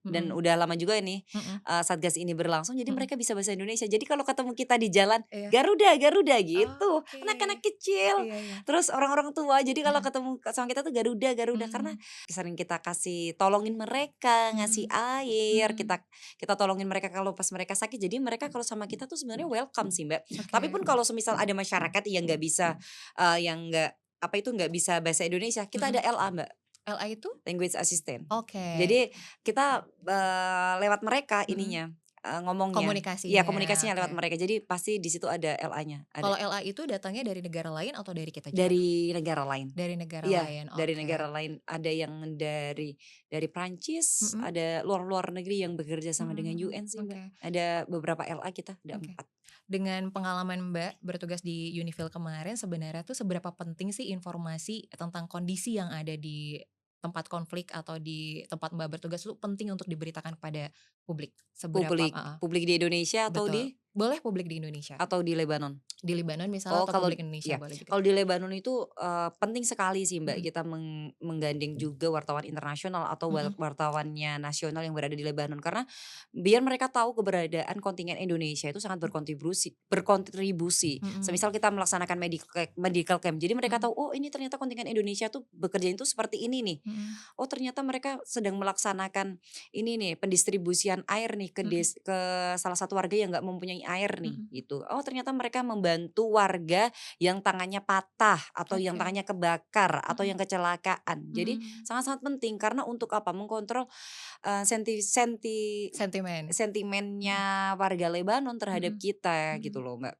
Mhm udah lama juga ini, mhm Satgas ini berlangsung jadi mhm. mereka bisa bahasa Indonesia. Jadi kalau ketemu kita di jalan, Iya. "Garuda Garuda," gitu, Oke. anak-anak kecil, Iya iya. terus orang-orang tua. Jadi kalau Mhm. ketemu sama kita tuh, "Garuda Garuda," karena Mmm, sering kita kasih tolongin mereka, ngasih mhm, air, mmm, kita kita tolongin mereka kalau pas mereka sakit. Jadi mereka kalau sama kita tuh sebenarnya welcome sih, Mbak. Tapi oke. pun kalau semisal ada masyarakat yang nggak bisa, yang nggak bisa bahasa Indonesia, kita ada Mhm. LA, Mbak. LA itu? Language assistant. Oke. Jadi kita, lewat mereka Mhm. ininya, ngomongnya. Iya Komunikasinya, komunikasinya lewat oke. mereka. Jadi pasti di situ ada LA-nya, ada. Kalau LA itu datangnya dari negara lain atau dari kita juga tuh? Dari negara lain. Dari negara Iya, lain, dari oke. negara lain. Ada yang dari Prancis, Mhm ada luar negeri yang bekerja sama mhm dengan mhm, UN sih, Mbak. oke Ada beberapa LA kita, ada oke. 4. Dengan pengalaman Mbak bertugas di Unifil kemarin sebenarnya tuh seberapa penting sih informasi tentang kondisi yang ada di tempat konflik atau di tempat Mbak bertugas itu penting untuk diberitakan kepada publik? Seberapa Publik heeh, publik di Indonesia betul. Boleh publik di Indonesia. atau di Lebanon? Di Libanon misalnya Oh, atau kalau publik Indonesia iya, boleh juga. kalau di Lebanon itu, penting sekali sih, Mbak, Mhm, kita menggandeng juga wartawan internasional atau mhm, wartawannya nasional yang berada di Lebanon. Karena biar mereka tahu keberadaan kontingen Indonesia itu sangat berkontribusi. mhm, Semisal kita melaksanakan medical camp, jadi mereka mhm, tahu, "Oh, ini ternyata kontingen Indonesia tuh bekerjanya itu seperti ini nih. mhm, Oh, ternyata mereka sedang melaksanakan ini nih, pendistribusian air nih mhm, ke salah satu warga yang nggak mempunyai air nih," mhm. gitu. Oh, ternyata mereka membantu warga yang tangannya patah atau yang Oke. tangannya kebakar atau Mhm, yang kecelakaan. Jadi mhm. sangat-sangat penting karena untuk apa? Mengkontrol, Sentimen. Mhm, sentimennya warga Lebanon terhadap mhm, kita gitu mhm. loh, Mbak.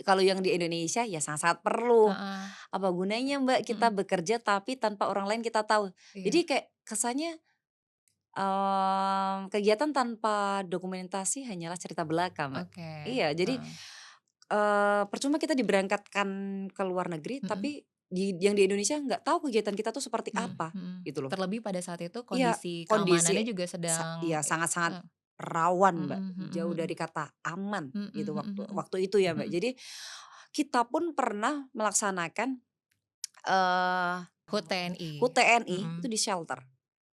Kalau yang di Indonesia ya sangat-sangat perlu. Heeh, Apa gunanya, Mbak, kita mhm, bekerja tapi tanpa orang lain kita tahu. Jadi iya, kayak kesannya, kegiatan tanpa dokumentasi hanyalah cerita belaka, Mbak. oke, Iya, jadi, heeh, percuma kita diberangkatkan ke luar negeri, mhm, tapi yang di Indonesia nggak tahu kegiatan kita tuh seperti mhm, apa, mhm. gitu loh. Terlebih pada saat itu Iya, kondisi kondisi keamanannya juga sedang iya sangat-sangat heeh, rawan, Mbak, mhm, mhm, jauh dari mhm, kata aman mhm, gitu mhm, waktu mhm, waktu itu ya, Mbak. mhm. Jadi kita pun pernah melaksanakan, eee, HUT TNI, HUT TNI itu mhm. di shelter,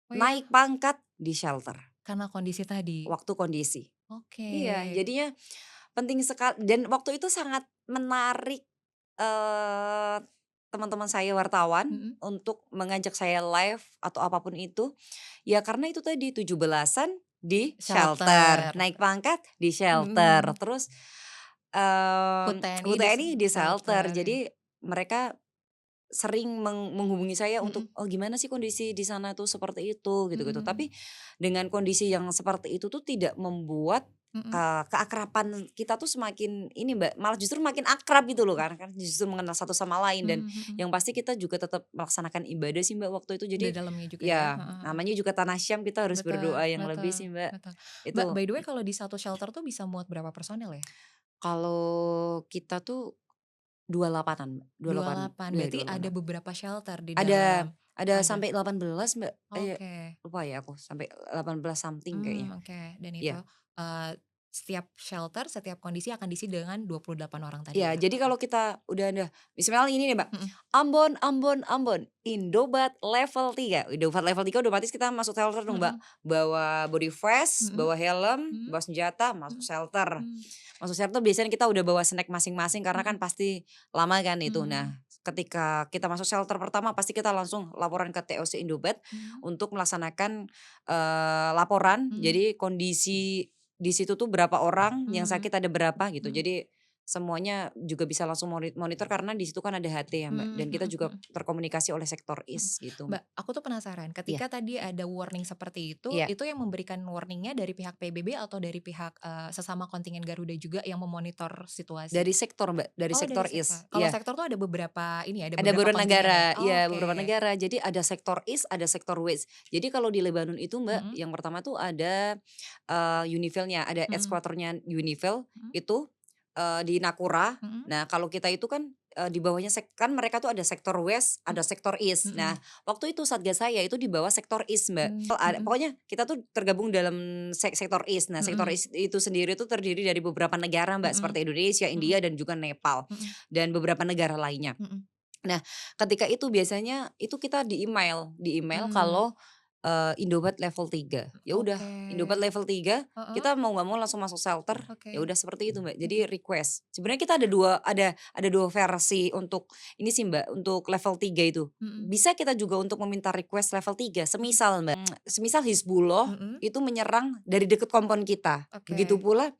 Oh naik ya? pangkat di shelter Karena kondisi tadi? waktu kondisi. Oke, Iya, jadinya penting sekali dan waktu itu sangat menarik, eee, teman-teman saya wartawan mhm, untuk mengajak saya live atau apapun itu, ya karena itu tadi 17-an di shelter, shelter, naik pangkat di shelter, mhm, terus, HUT TNI di UTNI di shelter. shelter ya, Jadi mereka sering menghubungi saya mhm, untuk, "Oh, gimana sih kondisi di sana tuh seperti itu?" Gitu-gitu. mhm, Tapi dengan kondisi yang seperti itu tuh tidak membuat, mhm, keakraban kita tuh semakin ini, Mbak, malah justru makin akrab gitu loh kan justru mengenal satu sama lain dan mhm, mhm. yang pasti kita juga tetap melaksanakan ibadah sih, Mbak, waktu itu. Jadi Di dalamnya juga ya, ya heeh, heeh. namanya juga tanah Syam kita harus Betul, berdoa yang lebih betul, sih, Mbak. betul. Mbak, Itu by the way kalau di satu shelter tuh bisa muat berapa personil ya? kalau kita tuh 28-an, Mbak, 28 28, iya berarti ada 28-an. beberapa shelter di Ada dalam ada ada? sampai 18, Mbak, Oke, lupa ya aku sampai 18 something kayaknya. oke, dan itu, Iya. eee, setiap shelter, setiap kondisi akan diisi dengan 28 orang tadi Iya, ya? jadi kalau kita udah ada misalnya ini nih, Mbak, Mhm, Ambon Ambon Ambon, Indobat level 3. Indobat level 3 otomatis kita masuk shelter dong, Mbak. mhm, Bawa body vest, mhm, bawa helm, mhm, bawa senjata, masuk mhm, shelter. mmm, Masuk shelter biasanya kita udah bawa snack masing-masing karena kan mhm, pasti lama kan itu. mhm, Nah, ketika kita masuk shelter pertama pasti kita langsung laporan ke TOC Indobat mhm, untuk melaksanakan, laporan. mhm, Jadi kondisi di situ tuh berapa orang, yang sakit mhm, ada berapa gitu. mhm, Jadi semuanya juga bisa langsung monitor karena di situ kan ada HT ya, Mbak, mhm, dan kita mhm, juga mhm. terkomunikasi oleh sektor Mhm. IS gitu, Mbak, Mbak. aku tuh penasaran, Iya ketika tadi ada warning seperti iya, itu yang memberikan warningnya dari pihak PBB atau dari pihak, sesama kontingen Garuda juga yang memonitor situasi? dari sektor, Mbak, dari Oh dari sektor IS, sektor. Kalau iya. sektor tuh ada beberapa ini ya, ada Ada beberapa beberapa kontingen ya? negara, iya beberapa Oke. negara. Jadi ada sektor East, ada sektor West. Jadi kalau di Lebanon itu, Mbak, Mhm, yang pertama tuh ada, Univel-nya, ada mhm, headquarter-nya Univel mhm, itu, di Nakura. mhm, Nah kalau kita itu kan, di bawahnya kan mereka tuh ada sektor West, mhm, ada sektor East. mhm, Nah waktu itu Satgas saya itu di bawah sektor East, Mbak. mhm, Pokoknya kita tuh tergabung dalam sektor East. Nah sektor mhm, East itu sendiri tuh terdiri dari beberapa negara, Mbak, mhm, seperti Indonesia, India, mhm, dan juga Nepal, mhm, dan beberapa negara lainnya. mhm, Nah, ketika itu biasanya itu kita di email mmm, kalau, Indobat level 3. Ya udah, oke. Indobat level 3 Heeh, kita mau nggak mau langsung masuk shelter, ya oke, udah seperti itu, Mbak. Jadi oke, request. Sebenarnya kita ada dua versi untuk ini sih, Mbak, untuk level 3 itu. mhm, Bisa kita juga untuk meminta request level 3. mhm, Semisal, Mbak, semisal Hizbullah mhm, itu menyerang dari dekat kompon kita. Begitu oke. pula,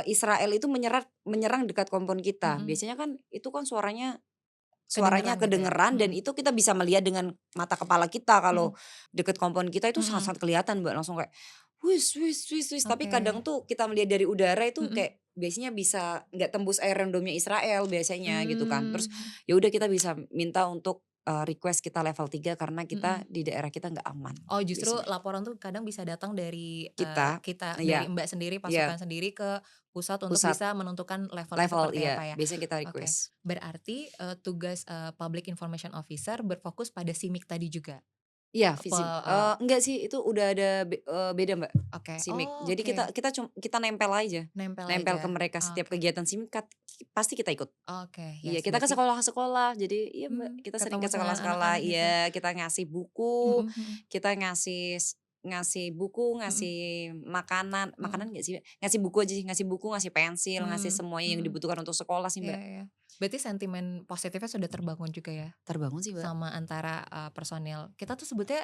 Israel itu menyerang dekat kompon kita. Mhm, Biasanya kan itu kan Suaranya kedengeran gitu ya? kedengeran dan Mhm, itu kita bisa melihat dengan mata kepala kita kalau mhm, deket kompon kita itu mhm, sangat-sangat kelihatan, Mbak, langsung kayak, "Wis wis wis wis," tapi oke, kadang tuh kita melihat dari udara itu mhm, kayak biasanya bisa nggak tembus Iron Dome-nya Israel biasanya gitu kan. Terus mmm, ya udah kita bisa minta untuk, request kita level 3 karena kita mhm. di daerah kita nggak aman Oh justru biasanya. laporan tuh kadang bisa datang dari, Kita kita, iya dari Mbak sendiri, iya, pasukan sendiri ke pusat untuk pusat bisa menentukan levelnya level seperti iya, apa ya? biasanya kita Oke, request. berarti, tugas, Public Information Officer berfokus pada SIMIK tadi juga? Iya, Pe enggak sih itu udah ada beda Mbak, oke. SIMIK. Oh, Jadi oke. kita nempel aja, Nempel nempel aja. ke mereka setiap Oke. kegiatan SIMIK pasti kita ikut. Oke, Iya, yes, kita ke berarti sekolah-sekolah. Jadi iya Mbak, kita sering ketemu ke sama sekolah-sekolah, anak-anak gitu. iya, kita ngasih buku, Mhm mhm. kita ngasih buku, Mhm ngasih makanan makanan mhm. nggak sih, Mbak? Ngasih buku aja sih, ngasih buku, ngasih pensil, ngasih semuanya yang Mhm. dibutuhkan untuk sekolah sih, Iya Mbak. iya. Berarti sentimen positifnya sudah terbangun juga ya, Terbangun sih, Mbak. sama antara, personil kita tuh sebutnya,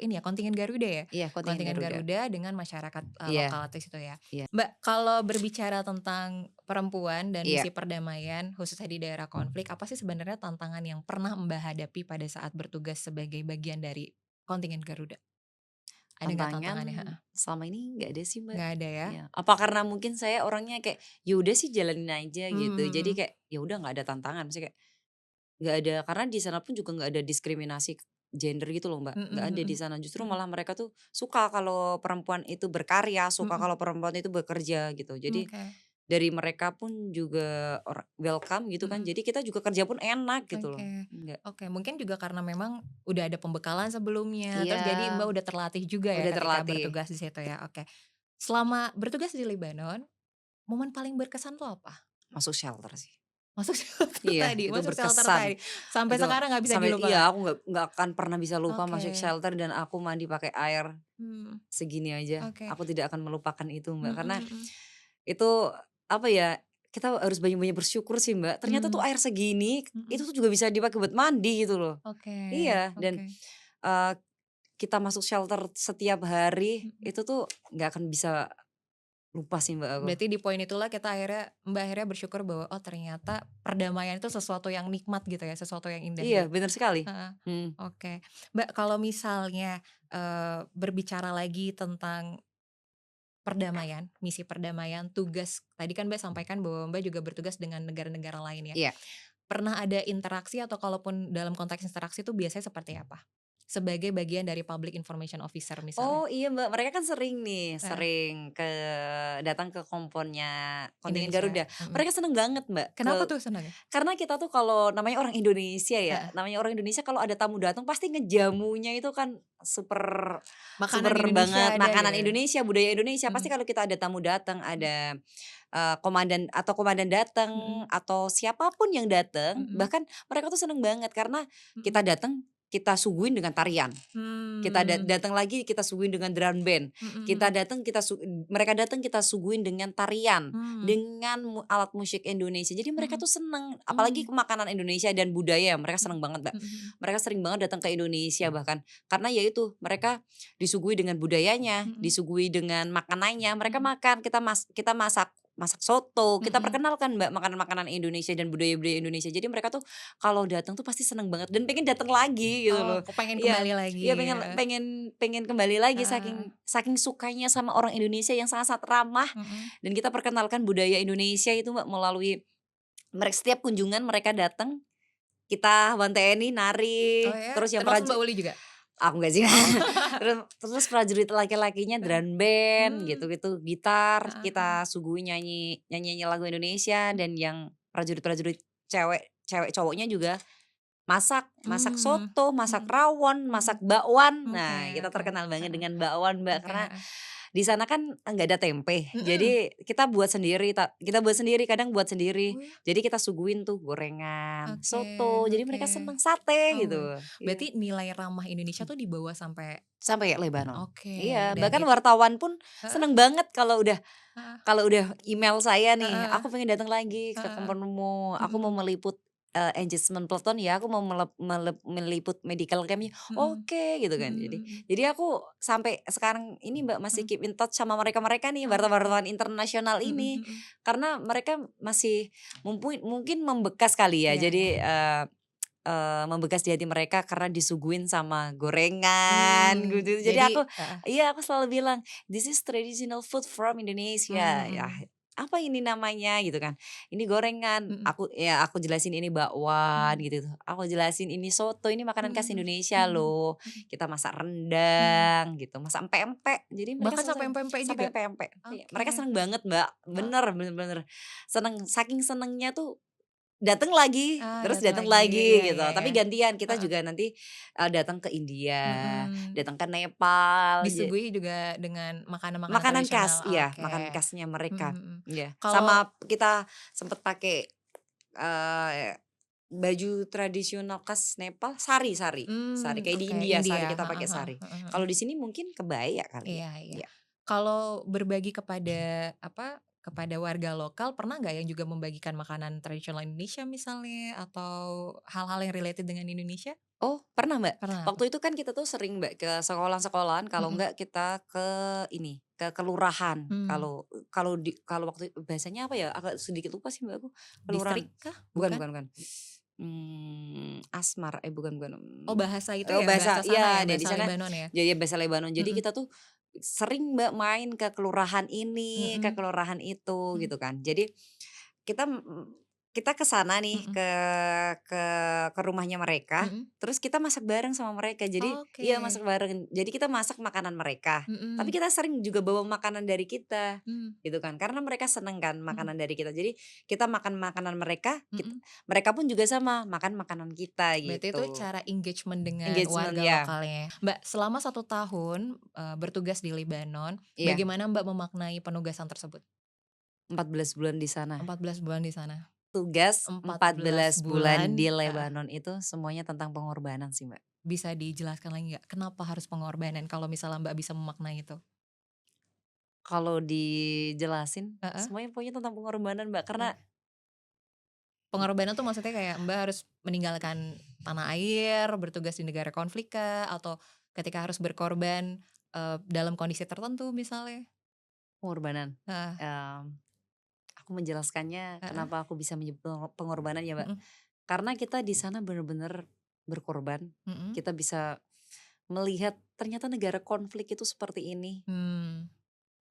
ini ya, kontingen Garuda ya? Iya, kontingen Kontingen Garuda. Garuda dengan masyarakat, Iya lokal di situ ya. iya Mbak, kalau berbicara tentang perempuan dan iya. misi perdamaian khususnya di daerah konflik, apa sih sebenarnya tantangan yang pernah Mbak hadapi pada saat bertugas sebagai bagian dari kontingen Garuda? Ada nggak Tantangan tantangannya? Heeh. selama ini nggak ada sih, Mbak. Nggak ada ya? Iya, apa karena mungkin saya orangnya kayak, ya udah sih jalanin aja gitu. Mhm Jadi mhm. kayak, ya udah nggak ada tantangan sih kayak nggak ada karena di sana pun juga nggak ada diskriminasi gender gitu loh, Mbak, Mhm nggak ada di mhm. sana. Justru Mhm. malah mereka tuh suka kalau perempuan itu berkarya, suka Mhm. kalau perempuan itu bekerja gitu. Jadi Oke. dari mereka pun juga welcome gitu kan. Mhm. Jadi kita juga kerja pun enak gitu loh. Oke. Enggak. Oke, mungkin juga karena memang udah ada pembekalan sebelumnya, Iya, terus jadi Mbak udah terlatih juga ya udah ketika terlatih. bertugas di situ ya, oke. Selama bertugas di Lebanon, momen paling berkesan tuh apa? Masuk shelter sih. Masuk shelter Iya, tadi itu masuk shelter berkesan. tadi, sampai Itu sekarang nggak bisa sampai iya, dilupakan? aku nggak akan pernah bisa lupa masuk Oke. shelter dan aku mandi pakai air Mmm, segini aja. oke. Aku tidak akan melupakan itu, Mbak, Mhm karena mhm. itu apa ya, kita harus banyak-banyak bersyukur sih, Mbak. Ternyata tuh Mmm, air segini, itu mhm. tuh juga bisa dipakai buat mandi gitu loh. Oke Iya, dan, oke. eee, kita masuk shelter setiap hari, Mhm. itu tuh nggak akan bisa lupa sih, Mbak, aku. Berarti di poin itulah Mbak akhirnya bersyukur bahwa, oh ternyata perdamaian itu sesuatu yang nikmat gitu ya, sesuatu yang indah Iya, gitu. bener sekali. Heeh, Mhm, oke. Mbak, kalau misalnya, berbicara lagi tentang perdamaian, misi perdamaian, tugas tadi kan Mbak sampaikan bahwa Mbak juga bertugas dengan negara-negara lain ya. iya. Pernah ada interaksi atau kalaupun dalam konteks interaksi itu biasanya seperti apa? Sebagai bagian dari public information officer misalnya? Oh iya Mbak, mereka kan sering nih, Heeh, datang ke komponnya kontingen Indonesia, Garuda. mhm. Mereka seneng banget Mbak, Kenapa tuh senangnya? karena kita tuh kalau namanya orang Indonesia ya, Heeh, namanya orang Indonesia kalau ada tamu datang pasti ngejamunya itu kan super makanan super Indonesia banget, ada makanan gitu ya? Indonesia, budaya Indonesia. Pasti Mhm, kalau kita ada tamu datang, mhm, ada, komandan datang mhm, atau siapapun yang datang, mhm, bahkan mereka tuh seneng banget karena mhm. kita datang, kita suguhin dengan tarian. Kita Mmm, datang lagi kita suguhin dengan drum band, mhm kita mhm. datang mereka datang kita suguhin dengan tarian, Mmm, dengan alat musik Indonesia. Jadi mereka mhm, tuh seneng, apalagi mmm, ke makanan Indonesia dan budaya, mereka mhm, seneng banget, Mbak. mhm mhm, Mereka sering banget datang ke Indonesia bahkan, karena ya itu, mereka disuguhi dengan budayanya, mhm, disuguhi dengan makanannya, mereka mhm, makan, kita masak masak soto, kita mhm. perkenalkan, Mbak, makanan-makanan Indonesia dan budaya-budaya Indonesia. Jadi mereka tuh kalau datang tuh pasti seneng banget dan pengen datang lagi gitu Oh, loh. pengen Iya. kembali Iya lagi, pengen heeh. pengen pengen kembali lagi Heeh heeh, saking saking sukanya sama orang Indonesia yang sangat-sangat ramah mhm. dan kita perkenalkan budaya Indonesia itu Mbak melalui setiap kunjungan mereka datang, kita WTNI Oh nari, ya? terus yang Termasuk Mbak Uli juga? aku enggak sih, Oh. terus prajurit laki-lakinya Heeh, drum band mmm, gitu-gitu, gitar, heeh heeh, kita suguhin nyanyi-nyanyi lagu Indonesia mhm, dan yang prajurit-prajurit cewek cowoknya juga masak, masak mmm, soto, masak mhm, rawon, mhm. masak bakwan. Oke Nah, kita oke, terkenal banget heeh, dengan bakwan, Mbak, oke, karena heeh. di sana kan nggak ada tempe. Mhm. Jadi kita buat sendiri, kadang buat sendiri. Oh ya? Jadi kita suguhin tuh gorengan, Oke soto, jadi oke. mereka seneng sate Oh gitu. berarti Iya, nilai ramah Indonesia tuh dibawa sampai sampai Lebanon. oke, Iya, dan bahkan itu wartawan pun heeh seneng banget heeh kalau udah email saya nih, heeh "Aku pengen datang lagi ke heeh, komponenmu, aku mau mhm meliput, engagement platoon ya, aku mau meliput medical camp-nya." mhm, "Oke," gitu kan. mhm Jadi mhm. jadi aku sampai sekarang ini Mbak, masih Mhm, keep in touch sama mereka-mereka nih, oke, wartawan-wartawan internasional mhm ini. mhm, Karena mereka masih mungkin membekas kali ya, iya iya, jadi, membekas di hati mereka karena disuguhin sama gorengan gitu. Jadi jadi heeh, aku selalu bilang, "This is traditional food from Indonesia." Ya, mhm "Apa ini namanya?" Gitu kan. "Ini gorengan." mhm Aku jelasin ini bakwan mhm gitu. Aku jelasin, "Ini soto, ini makanan khas mhm Indonesia mhm loh. mhm Kita masak mhm, rendang gitu, masak empek-empek." Jadi mereka bahkan sampai empek-empek juga? sampai empek-empek. Iya, mereka Oke, seneng banget, Mbak. oh, Bener bener bener. Seneng, saking senengnya tuh datang lagi, Ah, terus datang datang lagi. Iya lagi gitu. iya Tapi iya. gantian, kita Heeh. juga nanti, datang ke India, Mhm. datang ke Nepal, Disuguhi juga dengan makanan-makanan makanan khas, tradisional. iya, makanan Oke. khasnya Mhm mereka, mhm. iya. Kalau Sama kita sempet pakai, eee, baju tradisional khas Nepal, sari sari sari, kayak di oke, India, sari India, kita heeh pakai heeh sari. heeh heeh. Kalau di sini mungkin kebaya kali ya? Iya iya. Iya. Kalau berbagi kepada, apa, kepada warga lokal, pernah nggak yang juga membagikan makanan tradisional Indonesia misalnya, atau hal-hal yang related dengan Indonesia? Oh, pernah, Mbak. Pernah apa? Waktu itu kan kita tuh sering, Mbak, ke sekolah-sekolahan, kalau Mhm. enggak kita ke ini, ke kelurahan. Mmm. Kalau waktu bahasanya apa ya, agak sedikit lupa sih, Mbak, aku. Kelurahan. Distrik kah? Bukan Bukan? bukan bukan. Asmar, bukan, Oh, bahasa itu oh, ya, bahasa bahasa sana ya, iya, deh di bahasa sana Lebanon ya? jadi bahasa Lebanon. Jadi Mhm. kita tuh sering, Mbak, main ke kelurahan ini, ke Mhm. kelurahan itu, Mhm. gitu kan. Jadi kita kita ke sana nih, Mhm. ke ke rumahnya mereka, Mhm. terus kita masak bareng sama mereka. Jadi iya, Oke. masak bareng. Jadi kita masak makanan mereka, tapi Mhm. kita sering juga bawa makanan dari kita, Mmm. gitu kan. Karena mereka seneng kan Mhm. makanan dari kita. Jadi kita makan makanan mereka, Mhm. mereka pun juga sama makan makanan kita, Berarti itu gitu. cara engagement dengan Engagement warga ya, lokalnya. Mbak, selama 1 tahun, bertugas di Libanon, iya, bagaimana Mbak memaknai penugasan tersebut? 14 bulan di sana. 14 bulan di sana. Tugas empat 14 belas bulan di bulan, heeh. Lebanon itu semuanya tentang pengorbanan sih, Mbak. Bisa dijelaskan lagi nggak, kenapa harus pengorbanan kalau misalnya Mbak bisa memaknai itu? Kalau dijelasin, Heeh, semuanya pokoknya tentang pengorbanan, Mbak, karena iya. Pengorbanan tuh maksudnya kayak Mbak harus meninggalkan tanah air, bertugas di negara konflik kah? Atau ketika harus berkorban, dalam kondisi tertentu misalnya? pengorbanan, Heeh mmm, aku menjelaskannya heeh, kenapa aku bisa menyebut pengorbanan ya, Mbak, mhm karena kita di sana bener-bener berkorban, mhm, kita bisa melihat ternyata negara konflik itu seperti ini. mmm,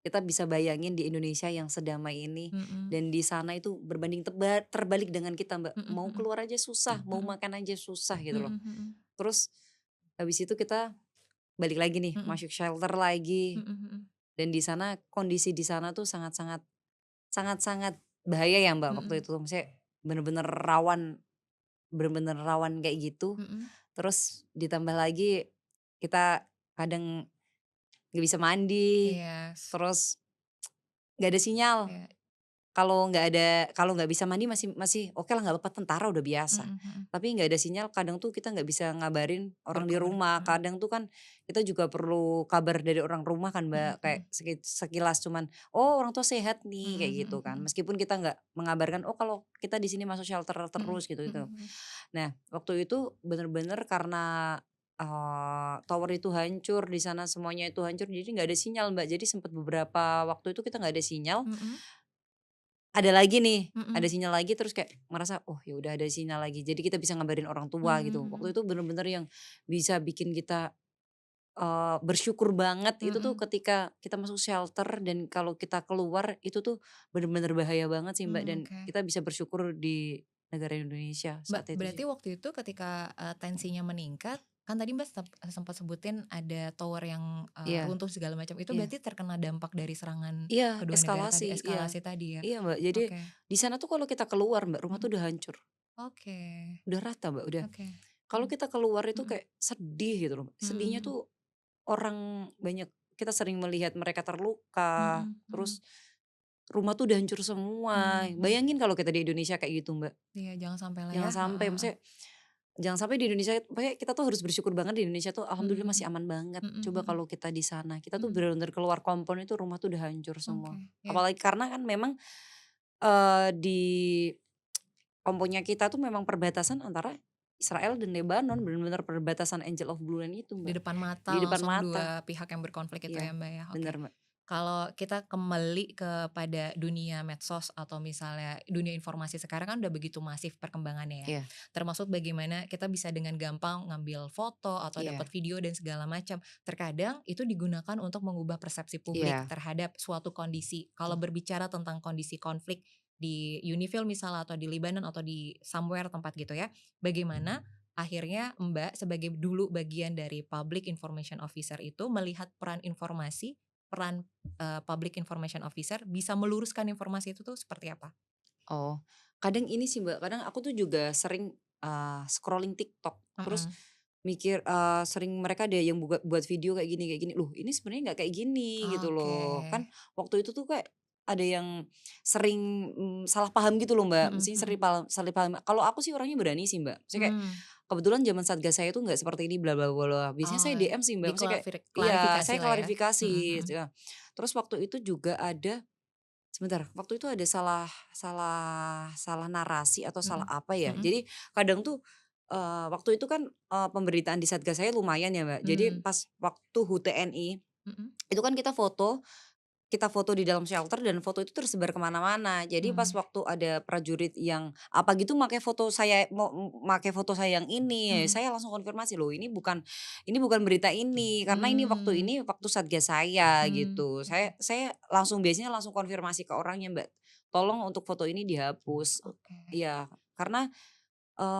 Kita bisa bayangin di Indonesia yang sedamai ini, mhm, dan di sana itu berbanding terbalik dengan kita, Mbak. mhm Mau mhm, keluar aja susah, mau mhm, makan aja susah gitu loh. mhm mhm, Terus habis itu kita balik lagi nih, mhm, masuk shelter lagi, mhm mhm, dan di sana kondisi di sana tuh sangat-sangat bahaya ya, Mbak, waktu mhm, itu. Maksudnya bener-bener rawan kayak gitu. mhm, Terus ditambah lagi kita kadang nggak bisa mandi, iya terus nggak ada sinyal. iya, Kalau nggak bisa mandi masih masih oke lah, nggak apa-apa, tentara udah biasa. mhm mhm, Tapi nggak ada sinyal, kadang tuh kita nggak bisa ngabarin orang di berkabar, rumah. mhm, Kadang tuh kan kita juga perlu kabar dari orang rumah kan, mhm Mbak, kayak mhm, sekilas cuman, "Oh, orang tua sehat nih," mhm kayak gitu mhm kan. mhm, Meskipun kita nggak mengabarkan, "Oh, kalau kita di sini masuk shelter mhm terus," gitu mhm gitu. mhm, Nah, waktu itu bener-bener karena, tower itu hancur, di sana semuanya itu hancur, jadi nggak ada sinyal, Mbak. Jadi sempet beberapa waktu itu kita nggak ada sinyal, mhm ada lagi nih, ada mhm, sinyal lagi, terus kayak merasa, "Oh, ya udah ada sinyal lagi." Jadi kita bisa ngabarin orang tua mmm, gitu. mhm Waktu itu bener-bener yang bisa bikin kita, bersyukur banget itu tuh mhm, ketika kita masuk shelter, dan kalau kita keluar itu tuh bener-bener bahaya banget sih, Mbak, dan oke. kita bisa bersyukur di negara Indonesia Mbak, saat itu berarti sih. waktu itu ketika, tensinya meningkat, kan tadi Mbak sempat sebutin ada tower yang, Iya runtuh segala macam, itu iya berarti terkena dampak dari serangan iya, kedua negara tadi, eskalasi, iya eskalasi tadi ya? iya, Mbak. Jadi Oke, di sana tuh kalau kita keluar, Mbak, rumah mhm, tuh udah hancur, oke udah rata, Mbak, udah. oke, Kalau mhm kita keluar itu mhm kayak sedih gitu loh, sedihnya mhm tuh orang banyak, kita sering melihat mereka terluka, mhm mhm terus rumah tuh udah hancur semua. mhm mhm, Bayangin kalau kita di Indonesia kayak gitu, Mbak. iya jangan sampai lah Jangan ya, heeh sampai, heeh, maksudnya jangan sampai di Indonesia, pokoknya kita tuh harus bersyukur banget di Indonesia tuh alhamdulillah mhm masih aman banget. mhm Coba mhm kalau kita di sana, kita tuh mhm, bener-bener keluar kompon itu rumah tuh udah hancur semua. oke, ya, Apalagi karena kan memang, di komponnya kita tuh memang perbatasan antara Israel dan Lebanon, bener-bener perbatasan Angel of Blue Line itu, di Mbak. depan Di mata depan langsung mata. 2 pihak yang berkonflik itu Iya, ya, Mbak, ya, oke. bener, Mbak. Kalau kita kembali kepada dunia medsos atau misalnya dunia informasi sekarang kan udah begitu masif perkembangannya ya. Iya Termasuk bagaimana kita bisa dengan gampang ngambil foto atau dapat iya video dan segala macam. Terkadang itu digunakan untuk mengubah persepsi publik iya, terhadap suatu kondisi. Kalau berbicara tentang kondisi konflik di Unifil misalnya atau di Libanon atau di somewhere tempat gitu ya. Bagaimana akhirnya Mbak sebagai dulu bagian dari Public Information Officer itu melihat peran public information officer bisa meluruskan informasi itu tuh seperti apa? oh. Kadang ini sih Mbak, kadang aku tuh juga sering, scrolling TikTok, terus Mhm. mikir, sering mereka ada yang buat video kayak gini, "Loh ini sebenarnya nggak kayak gini," gitu Oke. loh. Kan waktu itu tuh kayak ada yang sering, salah paham gitu loh Mbak, Mhm maksudnya mhm. salah paham. Kalau aku sih orangnya berani sih Mbak, maksudnya kayak Mmm. kebetulan zaman Satgas saya tuh nggak seperti ini bla bla bla bla, biasanya saya Oh, DM sih Mbak, maksudnya kayak iya, saya klarifikasilah ya? klarifikasi, Mhm mhm. ya. Terus waktu itu juga ada sebentar, waktu itu ada salah salah salah narasi atau salah Mhm. apa ya. Mhm. Jadi kadang tuh, waktu itu kan, pemberitaan di Satgas saya lumayan ya, Mbak. Jadi Mmm. pas waktu HUT TNI, Mhm. itu kan kita foto di dalam shelter dan foto itu tersebar kemana mana. Jadi pas Mmm. waktu ada prajurit yang apa gitu make foto saya make foto saya yang ini, ya Mhm. saya langsung konfirmasi, "Loh ini bukan berita ini, karena Mmm. ini waktu Satgas saya," Mmm. gitu. Oke Saya langsung biasanya langsung konfirmasi ke orangnya, "Mbak, tolong untuk foto ini dihapus." oke. Iya, karena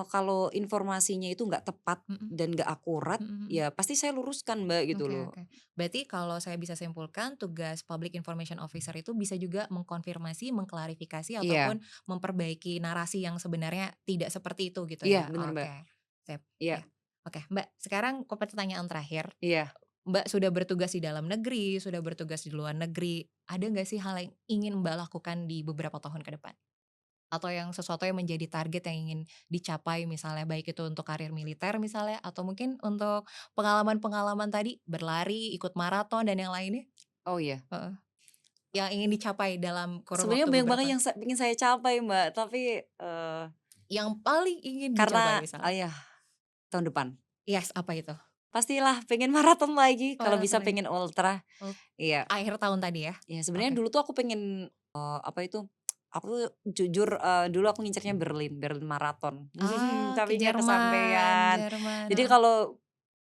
kalau informasinya itu nggak tepat Mhm. dan nggak akurat, Mhm mhm. ya pasti saya luruskan, Mbak, gitu Oke loh. oke. Berarti kalau saya bisa simpulkan tugas Public Information Officer itu bisa juga mengkonfirmasi, mengklarifikasi, Iya ataupun memperbaiki narasi yang sebenarnya tidak seperti itu gitu iya, ya? bener, Mbak. Oke, sip, Iya ya. Oke Mbak, sekarang ke pertanyaan terakhir. iya. Mbak sudah bertugas di dalam negeri, sudah bertugas di luar negeri, ada nggak sih hal yang ingin Mbak lakukan di beberapa tahun ke depan? Atau yang sesuatu yang menjadi target yang ingin dicapai misalnya baik itu untuk karir militer misalnya atau mungkin untuk pengalaman-pengalaman tadi berlari, ikut maraton dan yang lainnya? Oh iya. Heeh, yang ingin dicapai dalam kurun Sebenarnya waktu banyak banget beberapa yang pengen saya capai, Mbak, tapi, yang paling ingin dicapai karena misalnya? ya tahun depan. Yes, apa itu? Pastilah pengen maraton lagi, kalau Maraton bisa lagi? pengen ultra. Oh, Iya akhir tahun tadi ya? iya, sebenarnya Oke. dulu tuh aku pengen, apa itu, aku jujur, dulu aku ngincernya Berlin Berlin Marathon, Ah, ke tapi nggak Jerman kesampaian. Jerman, Jadi heeh. kalau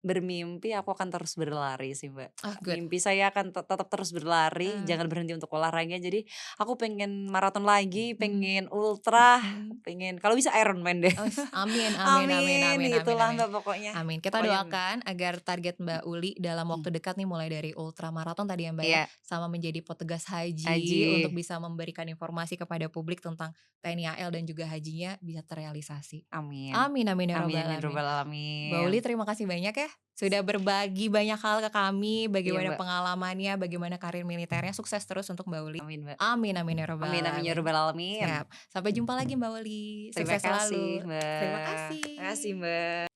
bermimpi aku akan terus berlari sih, Mbak. Ah, good, Mimpi saya akan tetap terus berlari, eee, jangan berhenti untuk olahraga. Jadi aku pengen maraton lagi, mhm, pengen ultra, mhm. pengen kalau bisa Ironman deh. Amin amin amin Amin, amin amin itulah amin. Mbak pokoknya. Amin. Kita Pokoknya doakan agar target Mbak Uli dalam waktu dekat nih mulai dari ultramaraton tadi ya Mbak ya, iya, sama menjadi petugas haji untuk Aji. bisa memberikan informasi kepada publik tentang TNI AL dan juga hajinya bisa terrealisasi. Amin. Amin amin ya Amin rabbal amin alamin. robbal Mbak Uli alamin. terima kasih banyak ya, sudah berbagi banyak hal ke kami, Iya, bagaimana Mbak. pengalamannya, bagaimana karir militernya, sukses terus untuk Mbak Uli. Amin, Mbak. Amin amin ya rabbal Amin amin ya alamin. robbal alamin. Siap, sampai jumpa lagi Mbak Uli, Terima sukses kasih, selalu. Terima Mbak. Makasih, kasih. Mbak.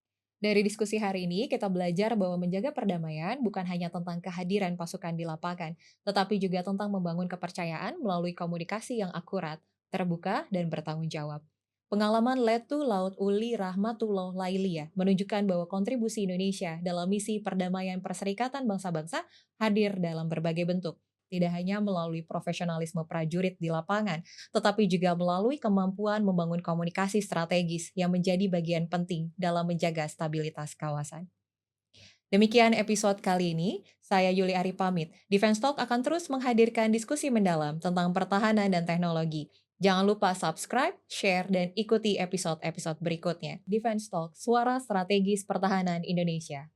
Dari diskusi hari ini, kita belajar bahwa menjaga perdamaian bukan hanya tentang kehadiran pasukan di lapangan, tetapi juga tentang membangun kepercayaan melalui komunikasi yang akurat, terbuka, dan bertanggung jawab. Pengalaman Letu Laut Uli Rahmatullah Lailia menunjukkan bahwa kontribusi Indonesia dalam misi perdamaian Perserikatan Bangsa-Bangsa hadir dalam berbagai bentuk, tidak hanya melalui profesionalisme prajurit di lapangan, tetapi juga melalui kemampuan membangun komunikasi strategis yang menjadi bagian penting dalam menjaga stabilitas kawasan. Demikian episode kali ini, saya Yuli Ari pamit. Defense Talk akan terus menghadirkan diskusi mendalam tentang pertahanan dan teknologi. Jangan lupa subscribe, share, dan ikuti episode-episode berikutnya. Defense Talk, suara strategis pertahanan Indonesia.